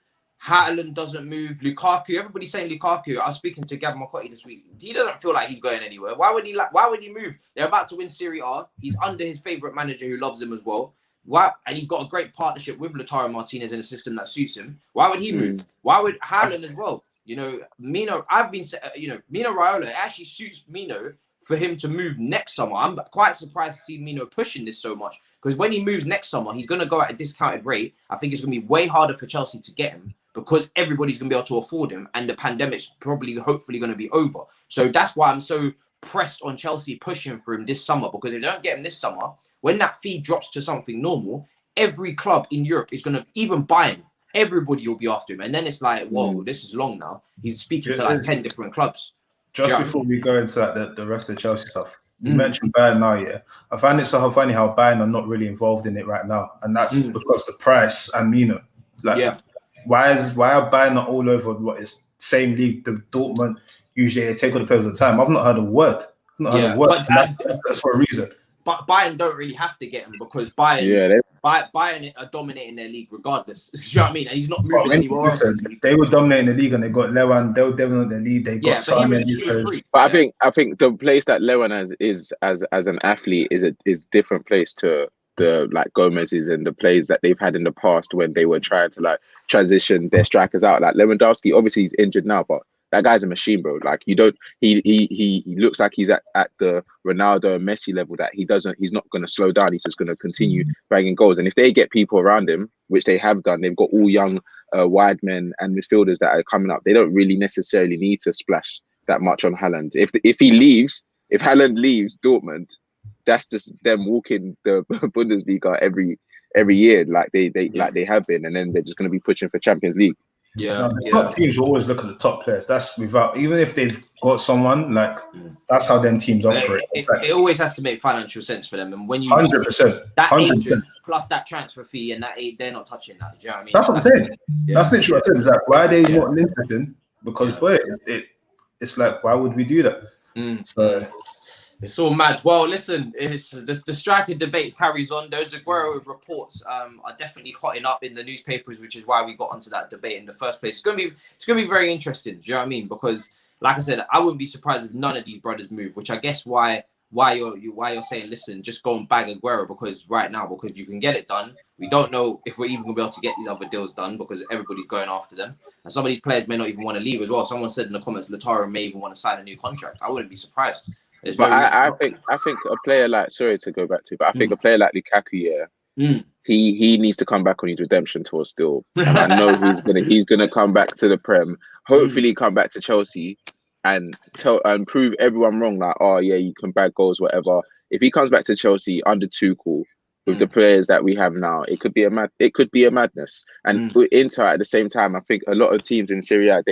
Haaland doesn't move. Lukaku, everybody's saying Lukaku. I was speaking to Gavin McCarthy this week. He doesn't feel like he's going anywhere. Why would he move? They're about to win Serie A. He's under his favorite manager who loves him as well. Why? And he's got a great partnership with Lautaro Martinez in a system that suits him. Why would he move? Why would Haaland as well? You know, Mino, Mino Raiola, it actually suits Mino for him to move next summer. I'm quite surprised to see Mino pushing this so much, because when he moves next summer, he's going to go at a discounted rate. I think it's going to be way harder for Chelsea to get him, because everybody's going to be able to afford him, and the pandemic's hopefully going to be over. So that's why I'm so pressed on Chelsea pushing for him this summer, because if they don't get him this summer, when that fee drops to something normal, every club in Europe is going to, even buy him, everybody will be after him. And then it's like, whoa, this is long now. He's speaking to like 10 different clubs. Just before we go into like the rest of the Chelsea stuff, you mentioned Bayern now, I find it so funny how Bayern are not really involved in it right now. And that's because the price and Mino. Like, why are Bayern not all over what is same league, the Dortmund? Usually they take all the players all the time. I've not heard a word. That's for a reason. But Bayern don't really have to get him, because Bayern are dominating their league regardless. You know what I mean? And he's not moving anywhere else. They were dominating the league, and they got Lewan. They were dominating the league. They got Simon. But I think the place that Lewan is as an athlete is different place to the like Gomez's and the plays that they've had in the past when they were trying to like transition their strikers out. Like Lewandowski, obviously he's injured now, but that guy's a machine, bro. Like he looks like he's at the Ronaldo and Messi level, that he's not going to slow down. He's just going to continue banging goals. And if they get people around him, which they have done, they've got all young wide men and midfielders that are coming up. They don't really necessarily need to splash that much on Haaland. If Haaland leaves Dortmund, that's just them walking the Bundesliga every year, like they have been, and then they're just going to be pushing for Champions League. Top teams will always look at the top players. That's without, even if they've got someone, like that's how them teams operate. It always has to make financial sense for them. And when you 100%, that 100%. Plus that transfer fee and that they're not touching that. Do you know what I mean? That's what I'm saying. That's literally what I said. Is that why are they not interested? Because it's like, why would we do that? So it's all mad. Well, listen, it's the striker debate carries on. Those Aguero reports are definitely hotting up in the newspapers, which is why we got onto that debate in the first place. It's gonna be very interesting. Do you know what I mean? Because, like I said, I wouldn't be surprised if none of these brothers move. Which I guess why you're saying, listen, just go and bag Aguero, because you can get it done. We don't know if we're even gonna be able to get these other deals done, because everybody's going after them, and some of these players may not even want to leave as well. Someone said in the comments, Lautaro may even want to sign a new contract. I wouldn't be surprised. But I think a player like, sorry to go back to, but I think a player like Lukaku, he needs to come back on his redemption tour still. And I know he's gonna come back to the Prem. Hopefully, come back to Chelsea and prove everyone wrong. Like, oh yeah, you can bag goals, whatever. if he comes back to Chelsea under Tuchel with the players that we have now, it could be a madness. And with Inter at the same time, I think a lot of teams in Serie A,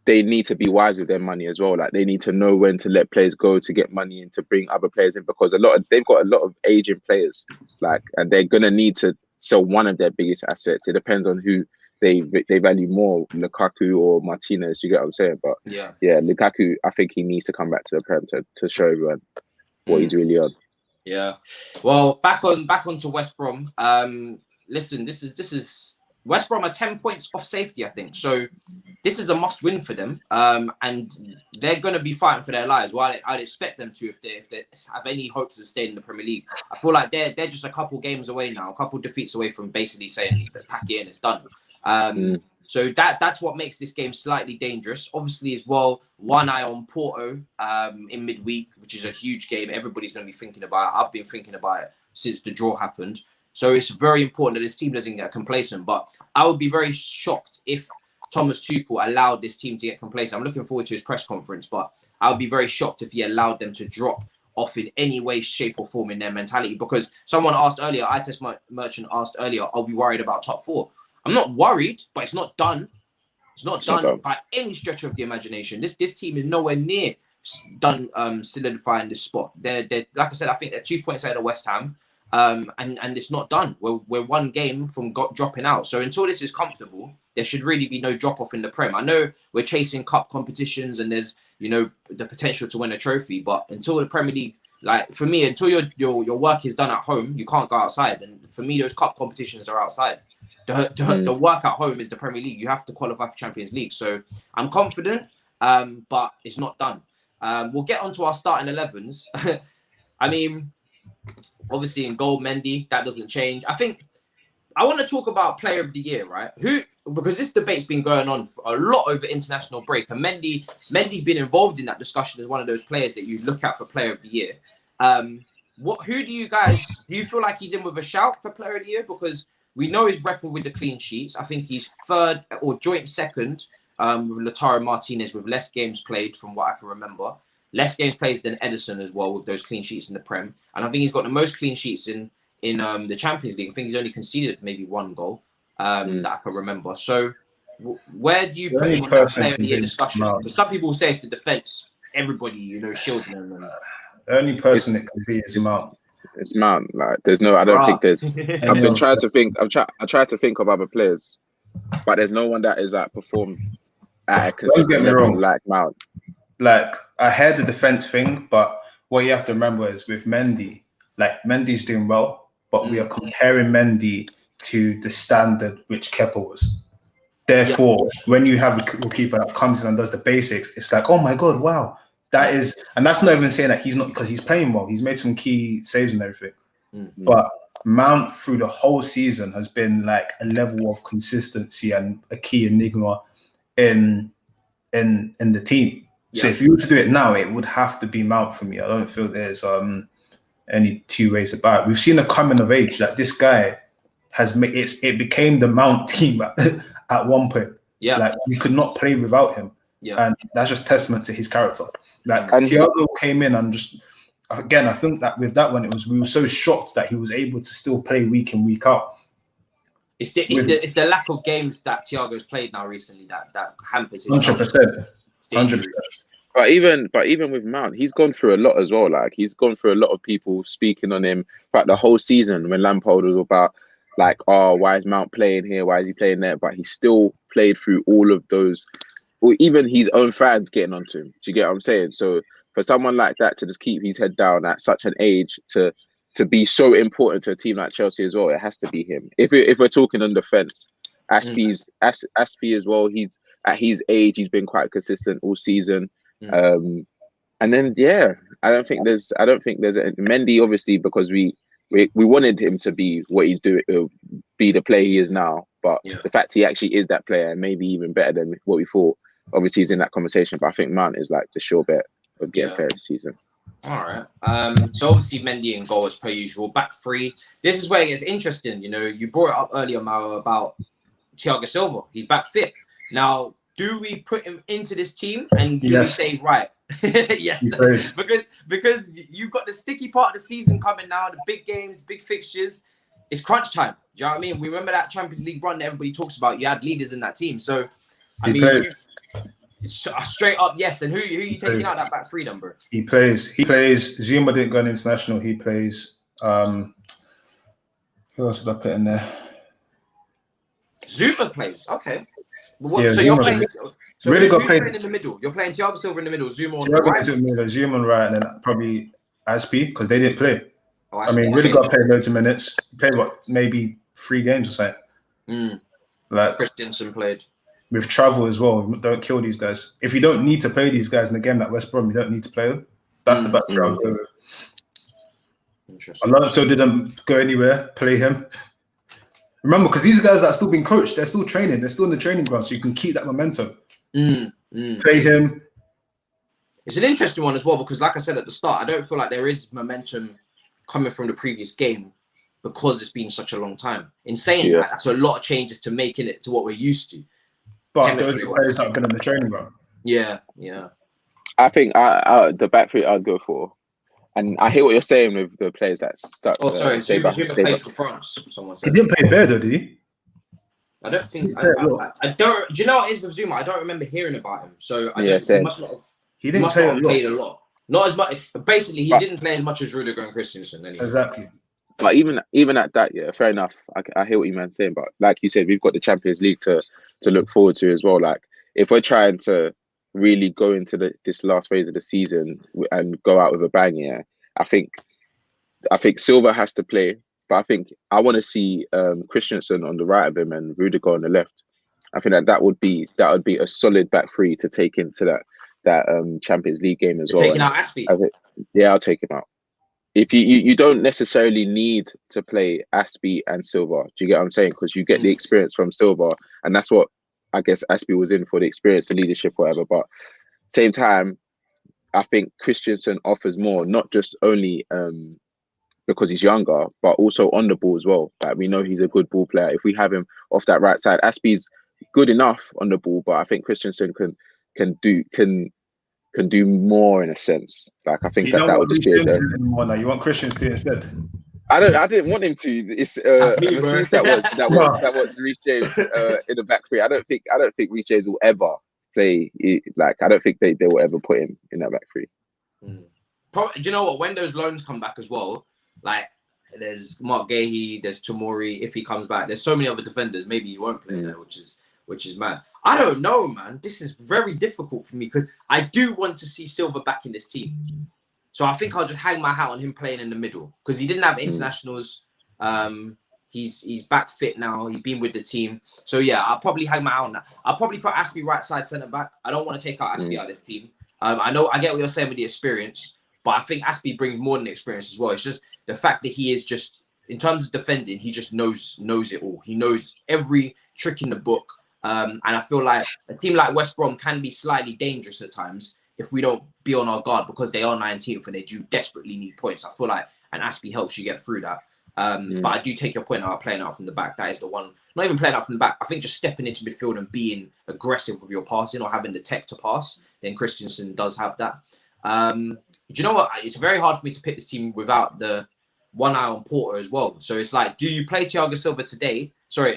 they need to be wise with their money as well. Like they need to know when to let players go to get money in to bring other players in, because they've got a lot of aging players, like, and they're gonna need to sell one of their biggest assets. It depends on who they value more, Lukaku or Martinez. You get what I'm saying? But yeah, Lukaku, I think he needs to come back to the Prem to show everyone what he's really on. Yeah. Well, back onto West Brom. Listen, this is West Brom are 10 points off safety, I think. So this is a must-win for them, and they're going to be fighting for their lives. Well, I'd expect them to if they have any hopes of staying in the Premier League. I feel like they're just a couple games away now, a couple defeats away from basically saying pack it in, it's done. So that's what makes this game slightly dangerous. Obviously, as well, one eye on Porto in midweek, which is a huge game. Everybody's going to be thinking about it. I've been thinking about it since the draw happened. So it's very important that this team doesn't get complacent. But I would be very shocked if Thomas Tuchel allowed this team to get complacent. I'm looking forward to his press conference, but I would be very shocked if he allowed them to drop off in any way, shape or form in their mentality. Because someone asked earlier, iTest Merchant asked earlier, are we worried about top four? I'm not worried, but it's not done. It's not done by any stretch of the imagination. This team is nowhere near done solidifying this spot. They're like I said, I think they're 2 points ahead of West Ham. And it's not done. We're one game from dropping out. So until this is comfortable, there should really be no drop off in the Prem. I know we're chasing cup competitions and there's the potential to win a trophy, but until the Premier League, like for me, until your work is done at home, you can't go outside. And for me, those cup competitions are outside. The work at home is the Premier League. You have to qualify for Champions League. So I'm confident, but it's not done. We'll get onto our starting 11s. I mean, obviously in goal, Mendy, that doesn't change. I think I want to talk about Player of the Year, right? Because this debate's been going on for a lot over international break, and Mendy's been involved in that discussion as one of those players that you look at for Player of the Year. Who do you feel like he's in with a shout for Player of the Year? Because we know his record with the clean sheets. I think he's third or joint second with Lautaro Martinez with less games played from what I can remember. Less games played than Edison as well with those clean sheets in the Prem. And I think he's got the most clean sheets in the Champions League. I think he's only conceded maybe one goal that I can remember. So where do you put him in that Player of the Year discussion? Because some people say it's the defence. Everybody, shielding him. And the only person it can be is Mount. It's Mount. Like there's no. I don't think there's. I've been trying to think. I tried to think of other players, but there's no one that is like performed at a consistent level like Mount. Like I heard the defense thing, but what you have to remember is with Mendy, like Mendy's doing well, but we are comparing Mendy to the standard which Kepa was. Therefore, when you have a goalkeeper that comes in and does the basics, it's like, oh my god, wow, that is, and that's not even saying that he's not, because he's playing well. He's made some key saves and everything, but Mount through the whole season has been like a level of consistency and a key enigma in the team. So if you were to do it now, it would have to be Mount for me. I don't feel there's any two ways about it. We've seen a coming of age that this guy has made. It became the Mount team at one point. Yeah, like we could not play without him. Yeah, and that's just testament to his character. Like Thiago came in and just again, I think that with that one, we were so shocked that he was able to still play week in week out. It's the lack of games that Thiago's played now recently that hampers his 100%. 100%. But even with Mount, he's gone through a lot as well. Like he's gone through a lot of people speaking on him. In fact, the whole season when Lampard was about like, oh, why is Mount playing here? Why is he playing there? But he still played through all of those, or even his own fans getting onto him. Do you get what I'm saying? So for someone like that to just keep his head down at such an age to be so important to a team like Chelsea as well, it has to be him. If we're talking on defense, Aspie as well. He's at his age, he's been quite consistent all season. And then I don't think there's Mendy, obviously, because we wanted him to be what he's doing, be the player he is now. But the fact he actually is that player, and maybe even better than what we thought, obviously he's in that conversation. But I think Mount is like the sure bet of getting player of the season. All right. So obviously Mendy in goal as per usual. Back three. This is where it gets interesting. You brought it up earlier, Mayowa, about Thiago Silva. He's back fit. Now, do we put him into this team and do we say, right, Yes, because you've got the sticky part of the season coming now, the big games, big fixtures. It's crunch time. Do you know what I mean? We remember that Champions League run that everybody talks about. You had leaders in that team. So, straight up, yes. And who you taking out that back three number? He plays. Zuma didn't go on international. He plays. Who else did I put in there? Zuma plays. Okay. Yeah, so you're playing. So really who's playing in the middle? You're playing Thiago Silva in the middle, Zuma on the right. Zuma on the right, and then probably Aspi because they didn't play. Oh, I mean, really got to play loads of minutes. He played maybe 3 games or something. Like Christensen played with travel as well. Don't kill these guys. If you don't need to play these guys in a game like West Brom, you don't need to play them. That's the back three I'll go with. Interesting. Alonso didn't go anywhere. Play him. Remember, because these guys that are still being coached, they're still training. They're still in the training ground, so you can keep that momentum. Play him. It's an interesting one as well because, like I said at the start, I don't feel like there is momentum coming from the previous game because it's been such a long time. In saying that, that's a lot of changes to making it to what we're used to. But those players that have been in the training ground. Yeah. I think the back three I'd go for. And I hear what you're saying with the players that stuck. Oh, sorry. Zuma played for France. Someone said. He didn't play there, though, did he? I don't think. I don't. Do you know what it is with Zuma? I don't remember hearing about him. So I don't. He must not have. He didn't play a lot. Not as much. Basically, he didn't play as much as Rudiger and Christensen. Anyway. Exactly. But even at that, yeah, fair enough. I hear what you man's saying, but like you said, we've got the Champions League to look forward to as well. Like if we're trying to really go into this last phase of the season and go out with a bang, yeah, I think Silva has to play, but I think I want to see Christensen on the right of him and Rudiger on the left. I think that would be a solid back three to take into that Champions League game as well. Taking out Aspi. Yeah, I'll take him out. If you don't necessarily need to play Aspi and Silva, do you get what I'm saying? Because you get the experience from Silva, and that's what I guess Aspi was in for, the experience, the leadership, whatever. But same time, I think Christensen offers more, not just only because he's younger, but also on the ball as well. Like we know he's a good ball player. If we have him off that right side, Aspi's good enough on the ball, but I think Christensen can do more in a sense. Like I think that would just be anymore now. You want Christensen instead? I didn't want him to. It's that was Reece James in the back three. I don't think Reece James will ever play. Like I don't think they will ever put him in that back three. Probably, do you know what? When those loans come back as well, like there's Mark Gahey, there's Tomori. If he comes back, there's so many other defenders. Maybe he won't play there, which is mad. I don't know, man. This is very difficult for me because I do want to see Silva back in this team. So I think I'll just hang my hat on him playing in the middle because he didn't have internationals. He's back fit now. He's been with the team. So yeah, I'll probably hang my hat on that. I'll probably put Aspi right side centre back. I don't want to take out Aspi out of this team. I get what you're saying with the experience, but I think Aspi brings more than the experience as well. It's just the fact that he is just, in terms of defending, he just knows it all. He knows every trick in the book. And I feel like a team like West Brom can be slightly dangerous at times if we don't be on our guard because they are 19th and they do desperately need points. I feel like an Aspi helps you get through that. But I do take your point about playing out from the back. That is the one. Not even playing out from the back. I think just stepping into midfield and being aggressive with your passing or having the tech to pass. Then Christensen does have that. Do you know what? It's very hard for me to pick this team without the one eye on Porter as well. So it's like, do you play Thiago Silva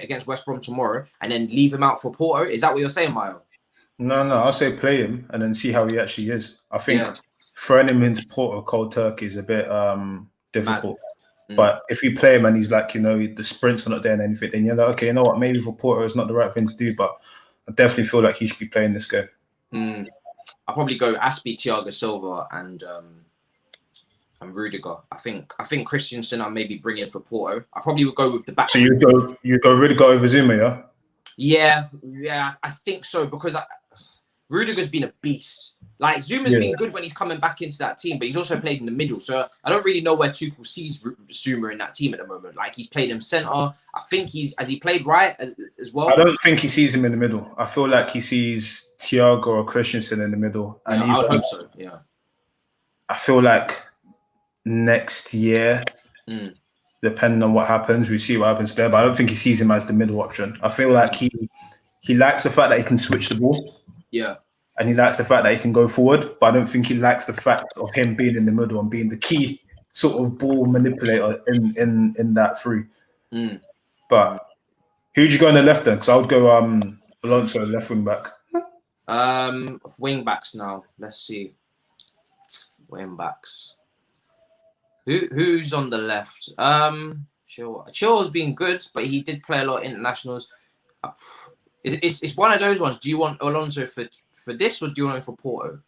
against West Brom tomorrow and then leave him out for Porter? Is that what you're saying, Mayo? No, I'll say play him and then see how he actually is. I think throwing him into Porter cold turkey is a bit difficult. But if you play him and he's like, the sprints are not there and anything, then you're like, okay, you know what? Maybe for Porter it's not the right thing to do, but I definitely feel like he should be playing this game. I'll probably go Aspi, Thiago Silva, and Rudiger. I think Christensen I'll maybe bring in for Porto. I probably would go with the back. So you go Rudiger over Zuma, yeah? Yeah, I think so because Rudiger's been a beast. Like Zuma's been good when he's coming back into that team, but he's also played in the middle. So I don't really know where Tuchel sees Zuma in that team at the moment. Like he's played him centre. I think has he played right as well? I don't think he sees him in the middle. I feel like he sees Thiago or Christensen in the middle. And I would hope so. Yeah. I feel like next year, depending on what happens, we see what happens there. But I don't think he sees him as the middle option. I feel like he likes the fact that he can switch the ball. Yeah. and he likes the fact that he can go forward, but I don't think he likes the fact of him being in the middle and being the key sort of ball manipulator in that three. But who'd you go on the left then? Because I would go Alonso, left wing back. Wing backs now. Let's see. Wing backs. Who's on the left? Chilwell's been good, but he did play a lot of internationals. It's one of those ones. Do you want Alonso for this, or do you want him for Porto?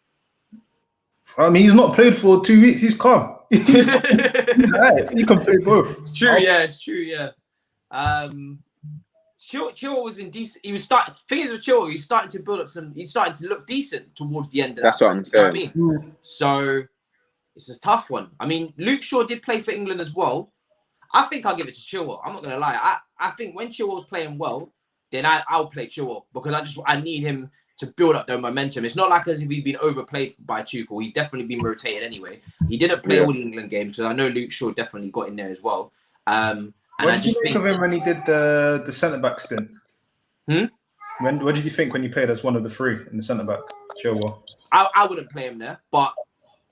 I mean, he's not played for 2 weeks. He's calm. He's right. He can play both. It's true. Yeah, it's true. Yeah. Chilwell was in decent. He was starting. Thing is with Chilwell, he's starting to build up some. He's starting to look decent towards the end of That's that. what I'm saying. You know what I mean? So it's a tough one. I mean, Luke Shaw did play for England as well. I think I'll give it to Chilwell. I'm not gonna lie. I think when Chilwell's playing well, then I'll play Chilwell because I need him to build up the momentum. It's not like as if he's been overplayed by Tuchel. He's definitely been rotated anyway. He didn't play all the England games, because I know Luke Shaw definitely got in there as well. What did you think of him when he did the centre back stint? What did you think when he played as one of the three in the centre back? Chilwell. I wouldn't play him there, but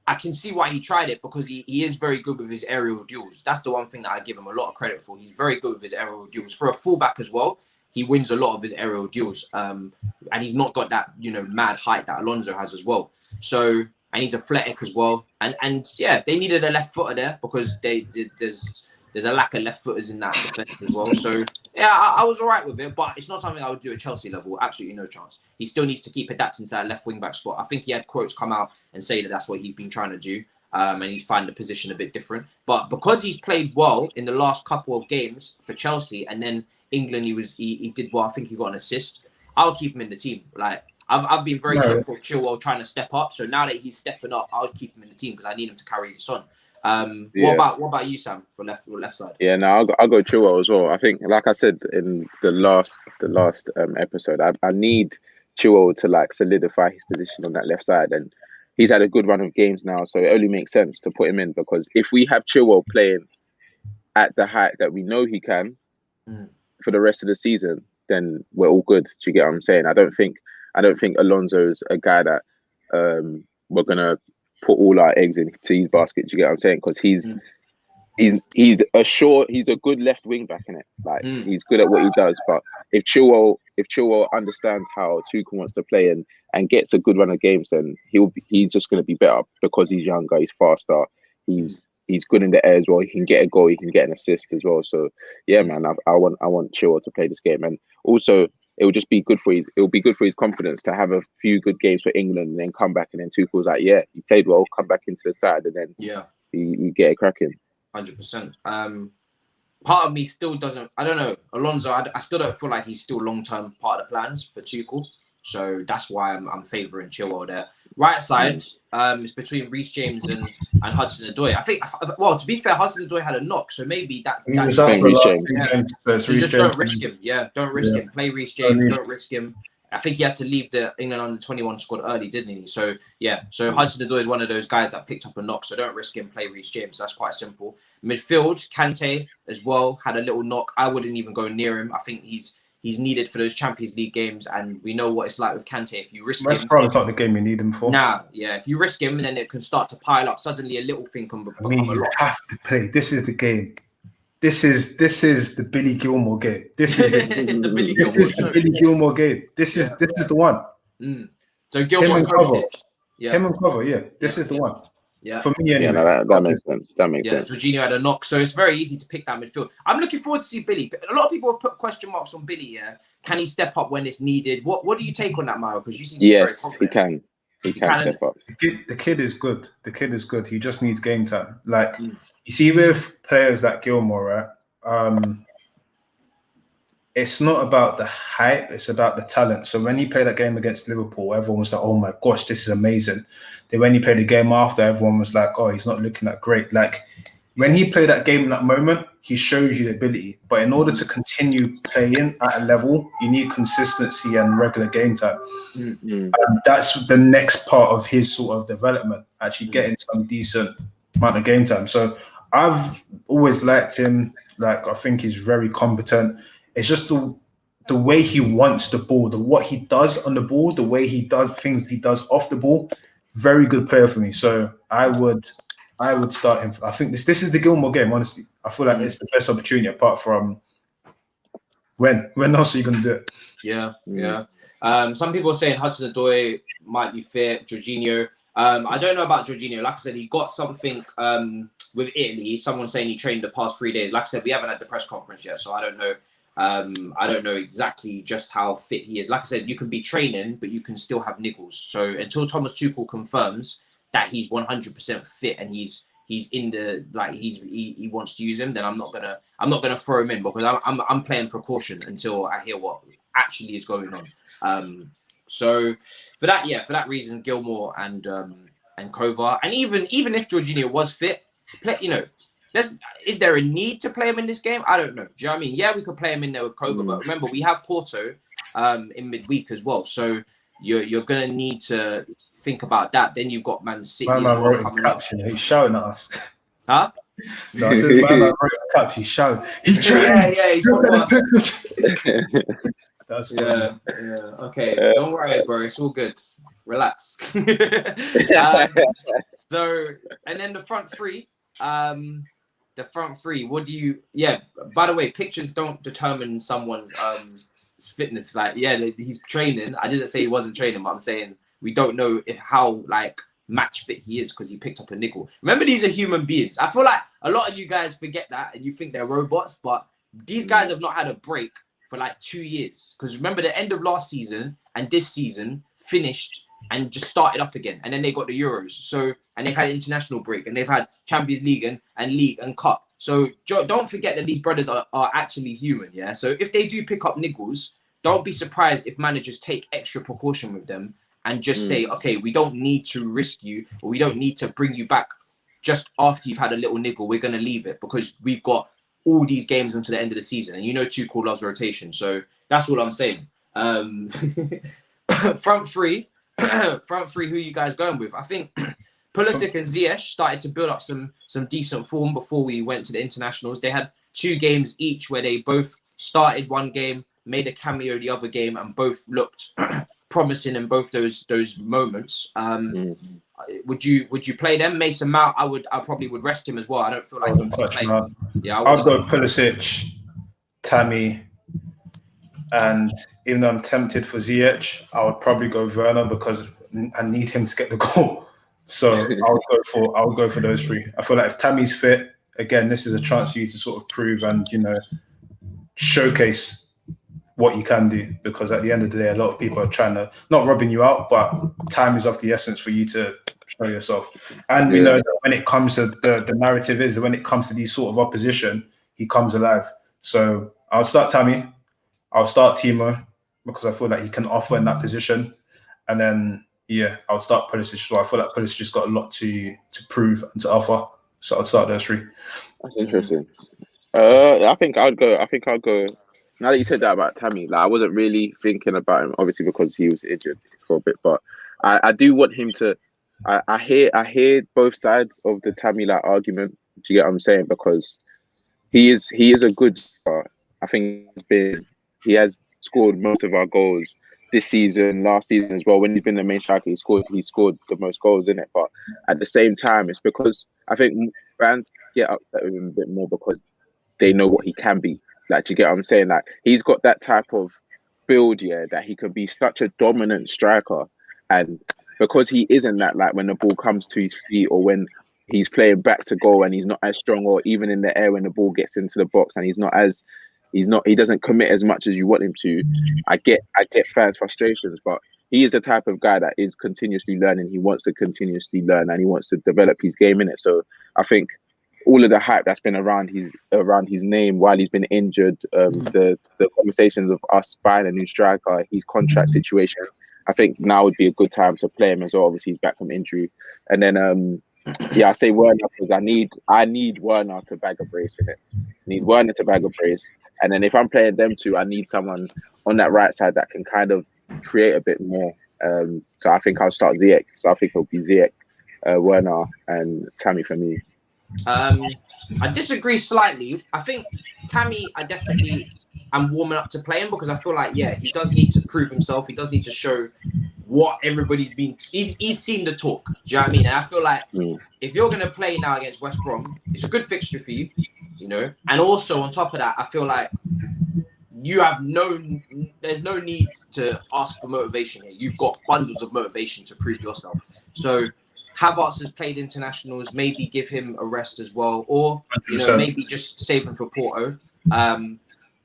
I can see why he tried it, because he is very good with his aerial duels. That's the one thing that I give him a lot of credit for. He's very good with his aerial duels. For a fullback as well, he wins a lot of his aerial duels. And he's not got that, mad height that Alonso has as well. So, and he's athletic as well. And yeah, they needed a left footer there, because there's a lack of left footers in that defense as well. So yeah, I was all right with it, but it's not something I would do at Chelsea level. Absolutely no chance. He still needs to keep adapting to that left wing back spot. I think he had quotes come out and say that that's what he's been trying to do. And he's found the position a bit different. But because he's played well in the last couple of games for Chelsea, and then England, he did well. I think he got an assist. I'll keep him in the team. Like I've been very critical of Chilwell trying to step up. So now that he's stepping up, I'll keep him in the team because I need him to carry this on. What about you, Sam, for left side? Yeah, no, I'll go Chilwell as well. I think, like I said in the last episode, I need Chilwell to solidify his position on that left side, and he's had a good run of games now, so it only makes sense to put him in, because if we have Chilwell playing at the height that we know he can for the rest of the season, then we're all good. Do you get what I'm saying? I don't think Alonso's a guy that we're gonna put all our eggs into his basket. Do you get what I'm saying? Because he's a good left wing back in it. He's good at what he does. But if Chilwell understands how Tuchel wants to play and gets a good run of games, then he's just going to be better, because he's younger, he's faster, he's good in the air as well. He can get a goal, he can get an assist as well. So yeah, man, I want Chilwell to play this game, and also it will just be good for his confidence to have a few good games for England and then come back, and then Tuchel's like, yeah, you played well, come back into the side, and then you get it cracking. 100%. Part of me still doesn't. I don't know, Alonso. I still don't feel like he's still long-term part of the plans for Tuchel. So that's why I'm favouring Chilwell there. Right side, it's between Reece James and Hudson-Odoi. I think. Well, to be fair, Hudson-Odoi had a knock, so maybe that. He was out for Reece James. So just don't risk him. Yeah, don't risk him. Play Reece James. Don't risk him. I think he had to leave the England under-21 squad early, didn't he? So yeah. So Hudson-Odoi is one of those guys that picked up a knock, so don't risk him. Play Reece James. That's quite simple. Midfield, Kante as well had a little knock. I wouldn't even go near him. I think he's needed for those Champions League games, and we know what it's like with Kante. If you risk him, West Brom is not the game you need him for. If you risk him, then it can start to pile up. Suddenly, a little thing can become a lot. You have to play. This is the game. This is the Billy Gilmore game. This is the Billy Gilmore game. This is the one. So Gilmore and cover. Him and cover. Yeah, this is the one. Yeah, for me anyway. Yeah, no, that makes sense. That makes sense. Jorginho had a knock, so it's very easy to pick that midfield. I'm looking forward to see Billy. A lot of people have put question marks on Billy. Yeah, can he step up when it's needed? What do you take on that, Mayo? Because you seem to be very confident. He can step up. The kid is good. He just needs game time. You see, with players like Gilmore, right? It's not about the hype, it's about the talent. So when he played that game against Liverpool, everyone was like, oh my gosh, this is amazing. Then when he played the game after, everyone was like, oh, he's not looking that great. When he played that game in that moment, he shows you the ability. But in order to continue playing at a level, you need consistency and regular game time. And that's the next part of his sort of development, actually getting some decent amount of game time. So I've always liked him. I think he's very competent. It's just the way he wants the ball, what he does on the ball, the way he does things he does off the ball. Very good player for me. So I would start him. I think this is the Gilmore game. Honestly, I feel like it's the best opportunity apart from when else are you gonna do it? Yeah. Some people are saying Hudson-Odoi might be fit. Jorginho. I don't know about Jorginho. Like I said, he got something with Italy. Someone saying he trained the past 3 days. Like I said, we haven't had the press conference yet, so I don't know. I don't know exactly just how fit he is. Like I said, you can be training, but you can still have niggles. So until Thomas Tuchel confirms that he's 100% fit and he's in the he wants to use him, then I'm not gonna throw him in because I'm playing precaution until I hear what actually is going on. So for that reason, Gilmore and Kovar, and even if Jorginho was fit, is there a need to play him in this game? I don't know. Do you know what I mean? Yeah, we could play him in there with Kovar, but remember we have Porto in midweek as well. So you're gonna need to think about that. Then you've got Man City coming up. He's shouting at us. Huh? No, I said man wrote a caption. He's shouting. He's That's yeah. Okay, don't worry, bro. It's all good. Relax. So, and then the front three. What do you? Yeah. By the way, pictures don't determine someone's fitness. Like, yeah, he's training. I didn't say he wasn't training, but I'm saying we don't know how match fit he is because he picked up a niggle. Remember, these are human beings. I feel like a lot of you guys forget that and you think they're robots, but these guys have not had a break for 2 years. Because remember, the end of last season and this season finished and just started up again. And then they got the Euros. So, and they've had international break and they've had Champions League and League and Cup. So don't forget that these brothers are actually human, yeah? So if they do pick up niggles, don't be surprised if managers take extra precaution with them and just say, okay, we don't need to risk you or we don't need to bring you back just after you've had a little niggle. We're going to leave it because we've got all these games until the end of the season. And Tuchel loves rotation. So that's all I'm saying. Front three, who you guys going with? I think Pulisic and Ziyech started to build up some decent form before we went to the internationals. They had 2 games each where they both started one game, made a cameo the other game, and both looked promising in both those moments. Would you play them? Mason Mount, I probably would rest him as well. I don't feel like he's playing. Yeah, I'll go Pulisic, Tammy, and even though I'm tempted for Ziyech, I would probably go Werner because I need him to get the goal. So I'll go for those 3. I feel like if Tammy's fit, again, this is a chance for you to sort of prove and showcase what you can do, because at the end of the day, a lot of people are trying to not rubbing you out, but time is of the essence for you to show yourself. And we know that when it comes to the narrative is when it comes to these sort of opposition, he comes alive. So I'll start Tammy, I'll start Timo because I feel like he can offer in that position, and then I'll start Pulisic as well. I feel like Pulisic just got a lot to prove and to offer, so I'll start those 3. That's interesting. I think I'll go. Now that you said that about Tammy, I wasn't really thinking about him, obviously because he was injured for a bit. But I do want him to. I hear both sides of the Tammy argument. Do you get what I'm saying? Because he is a good. I think he has scored most of our goals this season, last season as well. When he's been the main striker, he scored the most goals in it. But at the same time, it's because I think fans get upset with him a bit more because they know what he can be. Do you get what I'm saying? He's got that type of build, that he can be such a dominant striker. And because he isn't that, when the ball comes to his feet or when he's playing back to goal and he's not as strong, or even in the air when the ball gets into the box and he doesn't commit as much as you want him to. I get fans' frustrations, but he is the type of guy that is continuously learning. He wants to continuously learn and he wants to develop his game in it. So I think all of the hype that's been around his name while he's been injured, the conversations of us buying a new striker, his contract situation, I think now would be a good time to play him as well. Obviously, he's back from injury. And then, I say Werner because I need Werner to bag a brace in it. Need Werner to bag a brace. And then if I'm playing them 2, I need someone on that right side that can kind of create a bit more. So I think I'll start Ziyech. So I think it'll be Ziyech, Werner, and Tammy for me. I disagree slightly. I think Tammy, I definitely am warming up to play him because I feel like, yeah, he does need to prove himself. He does need to show what everybody's been. He's seen the talk. Do you know what I mean? And I feel like if you're going to play now against West Brom, it's a good fixture for you, you know. And also on top of that, I feel like there's no need to ask for motivation here. You've got bundles of motivation to prove yourself. So Havertz has played internationals, maybe give him a rest as well, or you know, maybe just save him for Porto.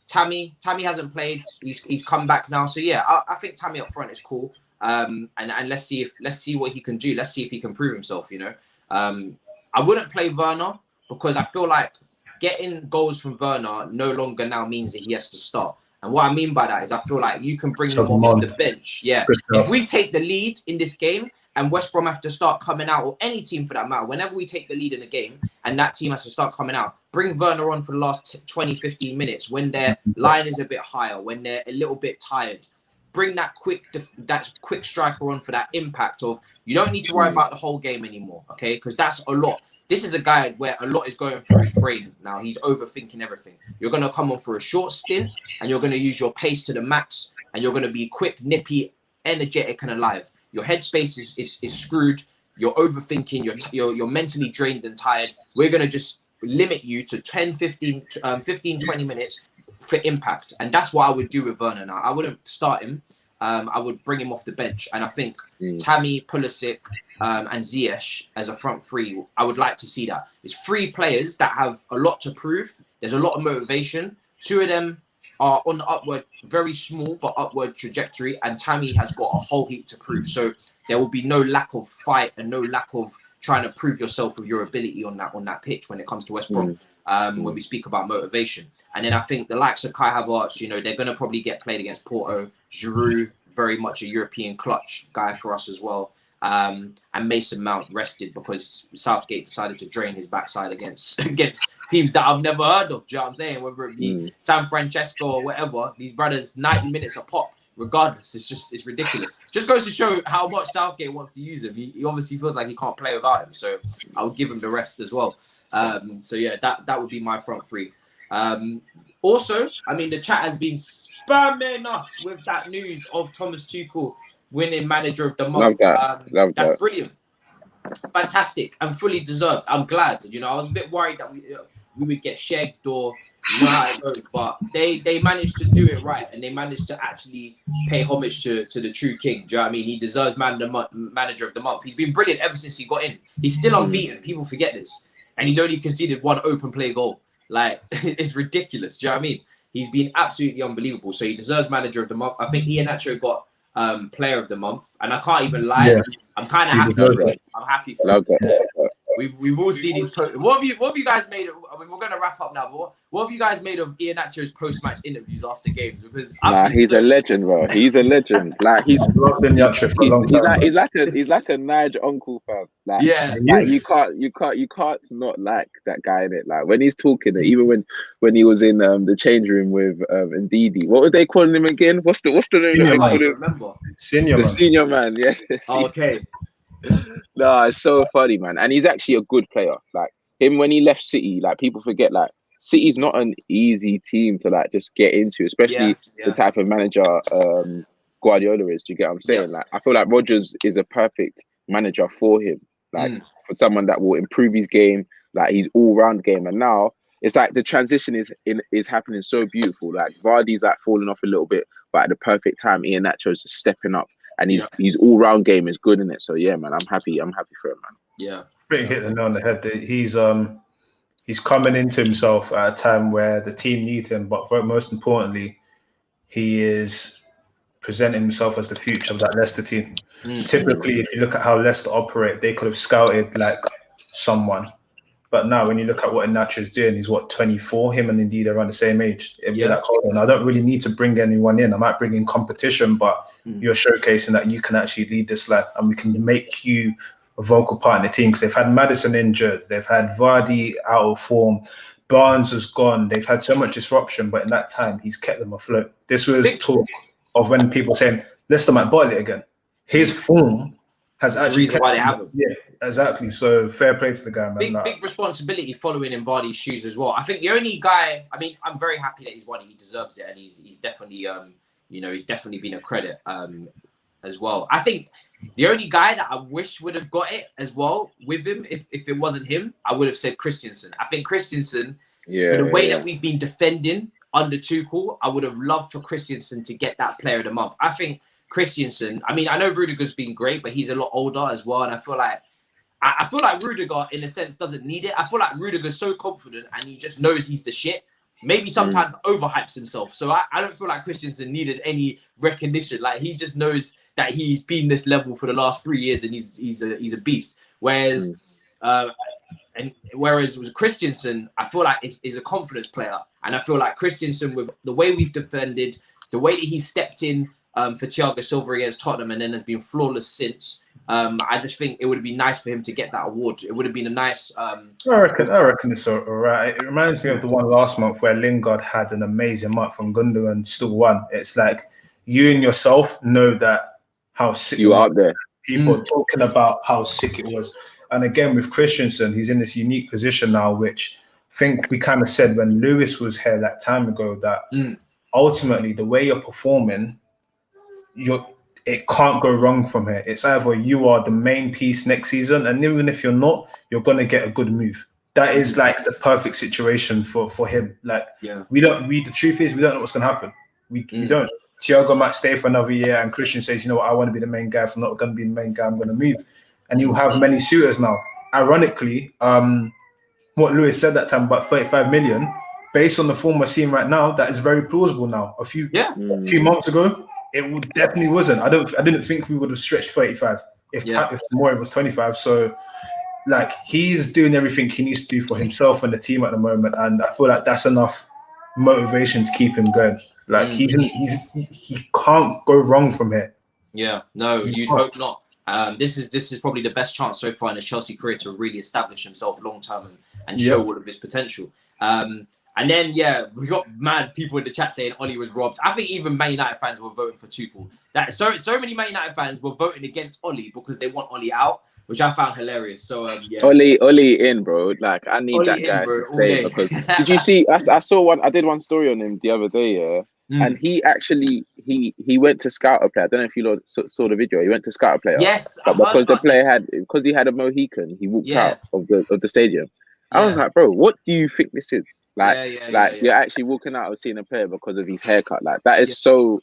Tammy hasn't played. He's come back now, so yeah, I think Tammy up front is cool. And let's see what he can do. Let's see if he can prove himself. You know, I wouldn't play Werner because I feel like getting goals from Werner no longer now means that he has to start. And what I mean by that is I feel like you can bring him off the bench. Yeah, if we take the lead in this game and West Brom have to start coming out, or any team for that matter, whenever we take the lead in a game and that team has to start coming out, bring Werner on for the last 20, 15 minutes when their line is a bit higher, when they're a little bit tired. Bring that quick striker on for that impact of, you don't need to worry about the whole game anymore, okay? Because that's a lot. This is a guy where a lot is going through his brain now. He's overthinking everything. You're going to come on for a short stint and you're going to use your pace to the max and you're going to be quick, nippy, energetic and alive. Your headspace is screwed. You're overthinking. You're mentally drained and tired. We're going to just limit you to 10, 15, 20 minutes for impact. And that's what I would do with Werner now. I wouldn't start him. I would bring him off the bench. And I think Tammy, Pulisic, and Ziyech as a front three, I would like to see that. It's three players that have a lot to prove. There's a lot of motivation. Two of them are on the upward, very small, but upward trajectory. And Tammy has got a whole heap to prove. So there will be no lack of fight and no lack of trying to prove yourself with your ability on that pitch when it comes to West Brom, when we speak about motivation. And then I think the likes of Kai Havertz, you know, they're going to probably get played against Porto. Giroud, very much a European clutch guy for us as well. And Mason Mount rested because Southgate decided to drain his backside against teams that I've never heard of. Do you know what I'm saying? Whether it be San Francisco or whatever, these brothers 90 minutes a pop. Regardless, it's ridiculous. Just goes to show how much Southgate wants to use him. He obviously feels like he can't play without him, so I would give him the rest as well. So yeah, that would be my front three. Also, I mean, the chat has been spamming us with that news of Thomas Tuchel winning Manager of the Month. Love that's that. Brilliant, fantastic, and fully deserved. I'm glad. You know, I was a bit worried that we would get shagged or. You know how it goes, but they managed to do it right, and they managed to actually pay homage to the true king. Do you know what I mean? He deserves Manager of the Month. He's been brilliant ever since he got in. He's still unbeaten. People forget this, and he's only conceded one open play goal. Like, it's ridiculous. Do you know what I mean? He's been absolutely unbelievable. So he deserves Manager of the Month. I think Iheanacho got Player of the Month, and I can't even lie. Yeah. I'm kind of happy. I'm happy for him. We've all seen his post. What have you guys made of? I mean, we're gonna wrap up now. But what have you guys made of Iheanacho's post-match interviews after games? Because he's a legend, bro. He's a legend. Like he's like a Nige uncle, fam. Like, yeah, like you can't not like that guy in it. Like when he's talking, even when he was in the change room with Ndidi. What were they calling him again? What's the name? I don't remember. Senior man. Yeah. Oh, okay. No, it's so funny, man. And he's actually a good player. Like him when he left City, like people forget, like City's not an easy team to like just get into, especially the type of manager Guardiola is. Do you get what I'm saying? Like I feel like Rodgers is a perfect manager for him. Like for someone that will improve his game, like his all-round game. And now it's like the transition is happening so beautiful. Like Vardy's like falling off a little bit, but at the perfect time, Iheanacho's just stepping up. And his all-round game is good in it. So yeah, man, I'm happy for him, man. Yeah. Pretty hit the nail on the head. He's coming into himself at a time where the team need him, but most importantly, he is presenting himself as the future of that Leicester team. Typically, if you look at how Leicester operate, they could have scouted like someone. But now, when you look at what Iheanacho is doing, he's 24. Him and Indeed are around the same age. It'd be like, hold on, I don't really need to bring anyone in. I might bring in competition, but you're showcasing that you can actually lead this lad, and we can make you a vocal part in the team. Because they've had Maddison injured, they've had Vardy out of form, Barnes has gone. They've had so much disruption, but in that time, he's kept them afloat. This was talk of when people saying Leicester might boil it again. His form has That's the reason why they have him. Yeah, exactly. So fair play to the guy, man. Big responsibility following in Vardy's shoes as well. I think the only guy, I mean, I'm very happy that he's won it. He deserves it, and he's definitely he's definitely been a credit as well. I think the only guy that I wish would have got it as well with him, if it wasn't him, I would have said Christensen. I think Christensen, for the way that we've been defending under Tuchel, I would have loved for Christensen to get that player of the month. I think Christensen, I mean, I know Rudiger's been great, but he's a lot older as well. And I feel like Rudiger, in a sense, doesn't need it. I feel like Rudiger's so confident and he just knows he's the shit. Maybe sometimes overhypes himself. So I don't feel like Christensen needed any recognition. Like, he just knows that he's been this level for the last 3 years and he's a beast. Whereas with Christensen, I feel like is a confidence player. And I feel like Christensen, with the way we've defended, the way that he stepped in for Thiago Silva against Tottenham and then has been flawless since. I just think it would be nice for him to get that award. It would have been a nice. I reckon it's all right. It reminds me of the one last month where Lingard had an amazing month and Gundogan still won. It's like you and yourself know that how sick you are there. People are talking about how sick it was. And again, with Christensen, he's in this unique position now, which I think we kind of said when Lewis was here that time ago, that ultimately the way you're performing, it can't go wrong from here. It's either you are the main piece next season, and even if you're not, you're gonna get a good move. That is like the perfect situation for him. Like, the truth is we don't know what's gonna happen. We don't. Thiago might stay for another year, and Christian says, you know what, I want to be the main guy. If I'm not gonna be the main guy, I'm gonna move. And you have many suitors now. Ironically, what Lewis said that time about 35 million, based on the form we're seeing right now, that is very plausible now. 2 months ago, it definitely wasn't. I didn't think we would have stretched 35 if more it was 25. So, like, he's doing everything he needs to do for himself and the team at the moment, and I feel like that's enough motivation to keep him going. Like, he can't go wrong from here. Yeah, no, you'd hope not. This is probably the best chance so far in his Chelsea career to really establish himself long term and show all of his potential. And then, we got mad people in the chat saying Oli was robbed. I think even Man United fans were voting for Tuchel. So many Man United fans were voting against Oli because they want Oli out, which I found hilarious. So, Oli in, bro. Like, I need Oli that guy bro, to stay. Because, did you see? I saw one. I did one story on him the other day, and he actually he went to scout a player. I don't know if you saw the video. He went to scout a player. Yes, but because he had a Mohican, he walked out of the stadium. I was like, bro, what do you think this is? You're actually walking out of seeing a player because of his haircut. Like, that is so.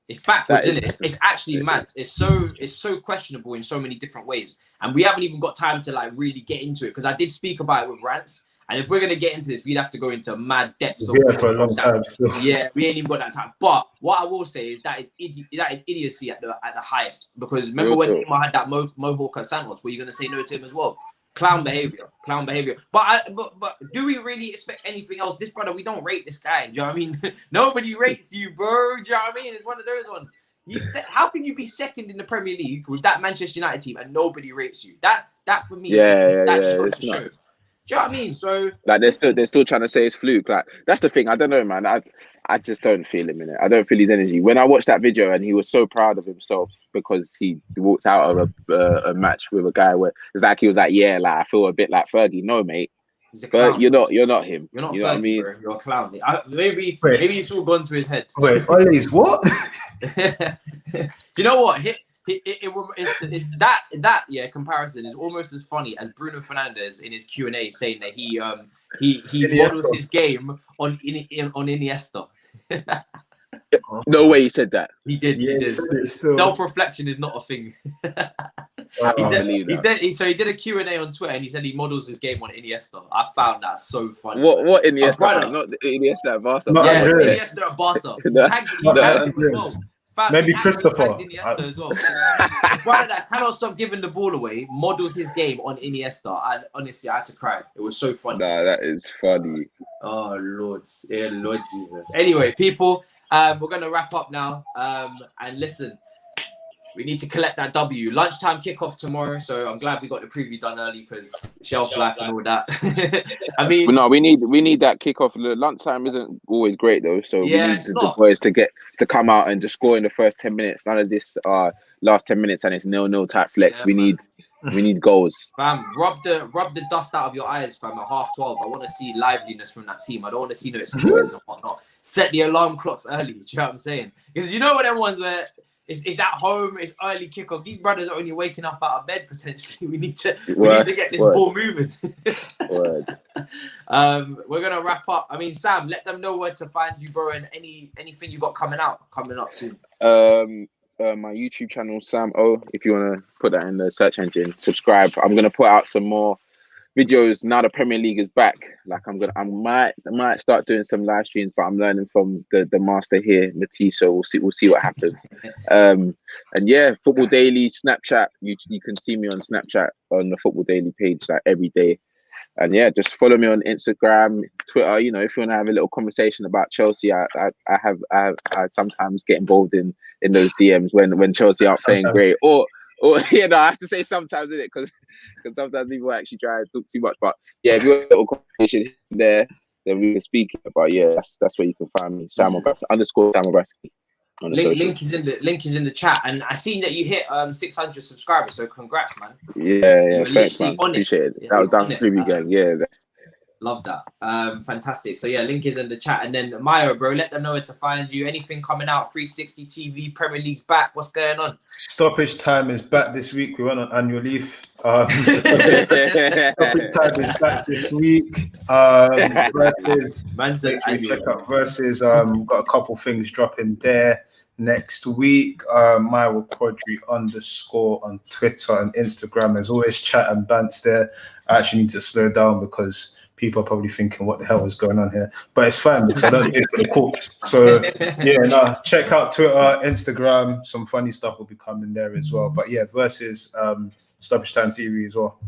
It's backwards, isn't it? It's actually mad. It's so questionable in so many different ways, and we haven't even got time to like really get into it because I did speak about it with Rants. And if we're gonna get into this, we'd have to go into mad depths. For a long time. Yeah, we ain't even got that time. But what I will say is that is idiocy at the highest. Because remember when Neymar had that mohawk at Santos, were you gonna say no to him as well? Clown behavior. But do we really expect anything else? This brother, we don't rate this guy. Do you know what I mean? Nobody rates you, bro. Do you know what I mean? It's one of those ones. How can you be second in the Premier League with that Manchester United team and nobody rates you? That for me, that just goes to show. Do you know what I mean? So, like, they're still trying to say it's fluke. Like, that's the thing. I don't know, man. I just don't feel him in it. I don't feel his energy. When I watched that video and he was so proud of himself because he walked out of a match with a guy where it's like he was like, I feel a bit like Fergie. No, mate. But you're not him. You're not you Fergie, know what I mean? Bro. You're a clown. Maybe it's all gone to his head. Wait, Ollie's what? Do you know what? It's that comparison is almost as funny as Bruno Fernandes in his Q&A saying that he models his game on Iniesta. No way he said that. He did. Self-reflection is not a thing. He did a Q&A on Twitter and he said he models his game on Iniesta. I found that so funny. What Iniesta? Not Iniesta at Barca. Iniesta at Barca. He tagged him as well. Maybe Christopher. As well. The brother that cannot stop giving the ball away models his game on Iniesta. And honestly, I had to cry. It was so funny. Nah, that is funny. Oh, Lord Jesus. Anyway, people, we're going to wrap up now. And listen, we need to collect that W. Lunchtime kickoff tomorrow. So I'm glad we got the preview done early because shelf life and all that. I mean, no, we need that kickoff. The lunchtime isn't always great though. So we need the boys to come out and just score in the first 10 minutes. None of this last 10 minutes and it's 0-0 type flex. Yeah, we need goals. Fam, rub the dust out of your eyes, fam. At 12:30, I want to see liveliness from that team. I don't want to see no excuses and whatnot. Set the alarm clocks early. Do you know what I'm saying? Because you know what them ones where it's at home, it's early kickoff. These brothers are only waking up out of bed potentially. We need to get this ball moving. We're gonna wrap up. I mean, Sam, let them know where to find you, bro, and anything you got coming up soon. My YouTube channel, Sam O. If you want to put that in the search engine, subscribe. I'm gonna put out some more videos now the Premier League is back. Like I might start doing some live streams, but I'm learning from the master here, Matisse. So we'll see what happens. And yeah, Football Daily Snapchat. You can see me on Snapchat on the Football Daily page like every day. And yeah, just follow me on Instagram, Twitter. You know, if you want to have a little conversation about Chelsea, I sometimes get involved in those DMs when Chelsea aren't playing great. Or you know, I have to say sometimes, isn't it? Because sometimes people actually try to talk too much. But yeah, if you want a little conversation there, then we can speak. But yeah, that's where you can find me. _Sam Obrasky. Link is in the chat, and I seen that you hit 600 subscribers. So congrats, man. Yeah, thanks, man. Appreciate it. That was done pretty good. Yeah. Love that. Fantastic. So yeah, link is in the chat. And then Mayowa, bro, let them know where to find you. Anything coming out? 360TV, Premier League's back. What's going on? Stoppage time is back this week. We went on annual leave. Stoppage time is back this week. Check out Versus. Got a couple things dropping there next week. Mayowa Quadri _ on Twitter and Instagram. There's always chat and bants there. I actually need to slow down because people are probably thinking, what the hell is going on here? But it's fine because I don't get for the calls. So yeah, check out Twitter, Instagram. Some funny stuff will be coming there as well. But yeah, Versus Stoppage Time TV as well.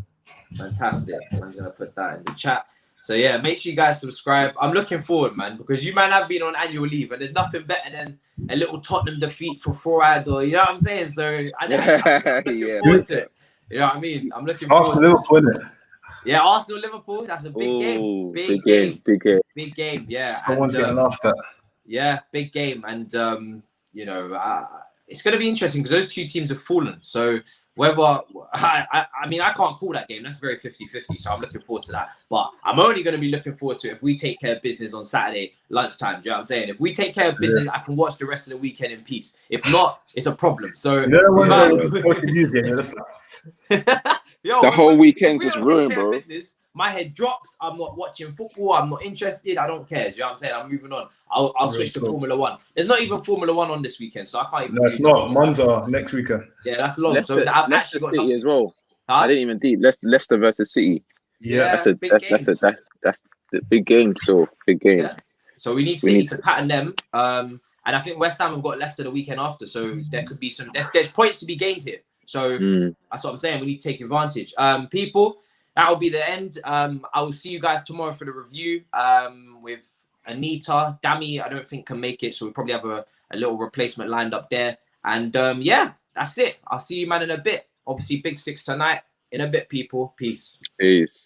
Fantastic. I'm gonna put that in the chat. So yeah, make sure you guys subscribe. I'm looking forward, man, because you man have been on annual leave, and there's nothing better than a little Tottenham defeat for 4-ad, or you know what I'm saying. So I'm looking forward to it. You know what I mean? I'm looking forward to Liverpool, isn't it? Yeah, Arsenal-Liverpool. That's a big game. Big game. Yeah. Someone's getting laughed at. Yeah, big game, and you know, it's going to be interesting because those two teams have fallen. So whether I mean, I can't call that game. That's very 50-50. So I'm looking forward to that. But I'm only going to be looking forward to it if we take care of business on Saturday lunchtime. Do you know what I'm saying? If we take care of business, I can watch the rest of the weekend in peace. If not, it's a problem. So the whole weekend just ruined, bro. Business, my head drops. I'm not watching football. I'm not interested. I don't care. Do you know what I'm saying? I'm moving on. I'll switch to Formula One. There's not even Formula One on this weekend, so I can't even. No, it's not. Monza next weekend. Yeah, that's long. Leicester, so I've Leicester actually got City as well. Huh? I didn't even deep. Leicester versus City. Yeah, that's the big game. Still big game. Yeah. So we need City to pattern them. And I think West Ham have got Leicester the weekend after, so there could be some. There's points to be gained here. So that's what I'm saying. We need to take advantage. People, that will be the end. I will see you guys tomorrow for the review with Anita. Dami, I don't think can make it, so we probably have a little replacement lined up there. And yeah, that's it. I'll see you, man, in a bit. Obviously, Big 6 tonight. In a bit, people. Peace. Peace.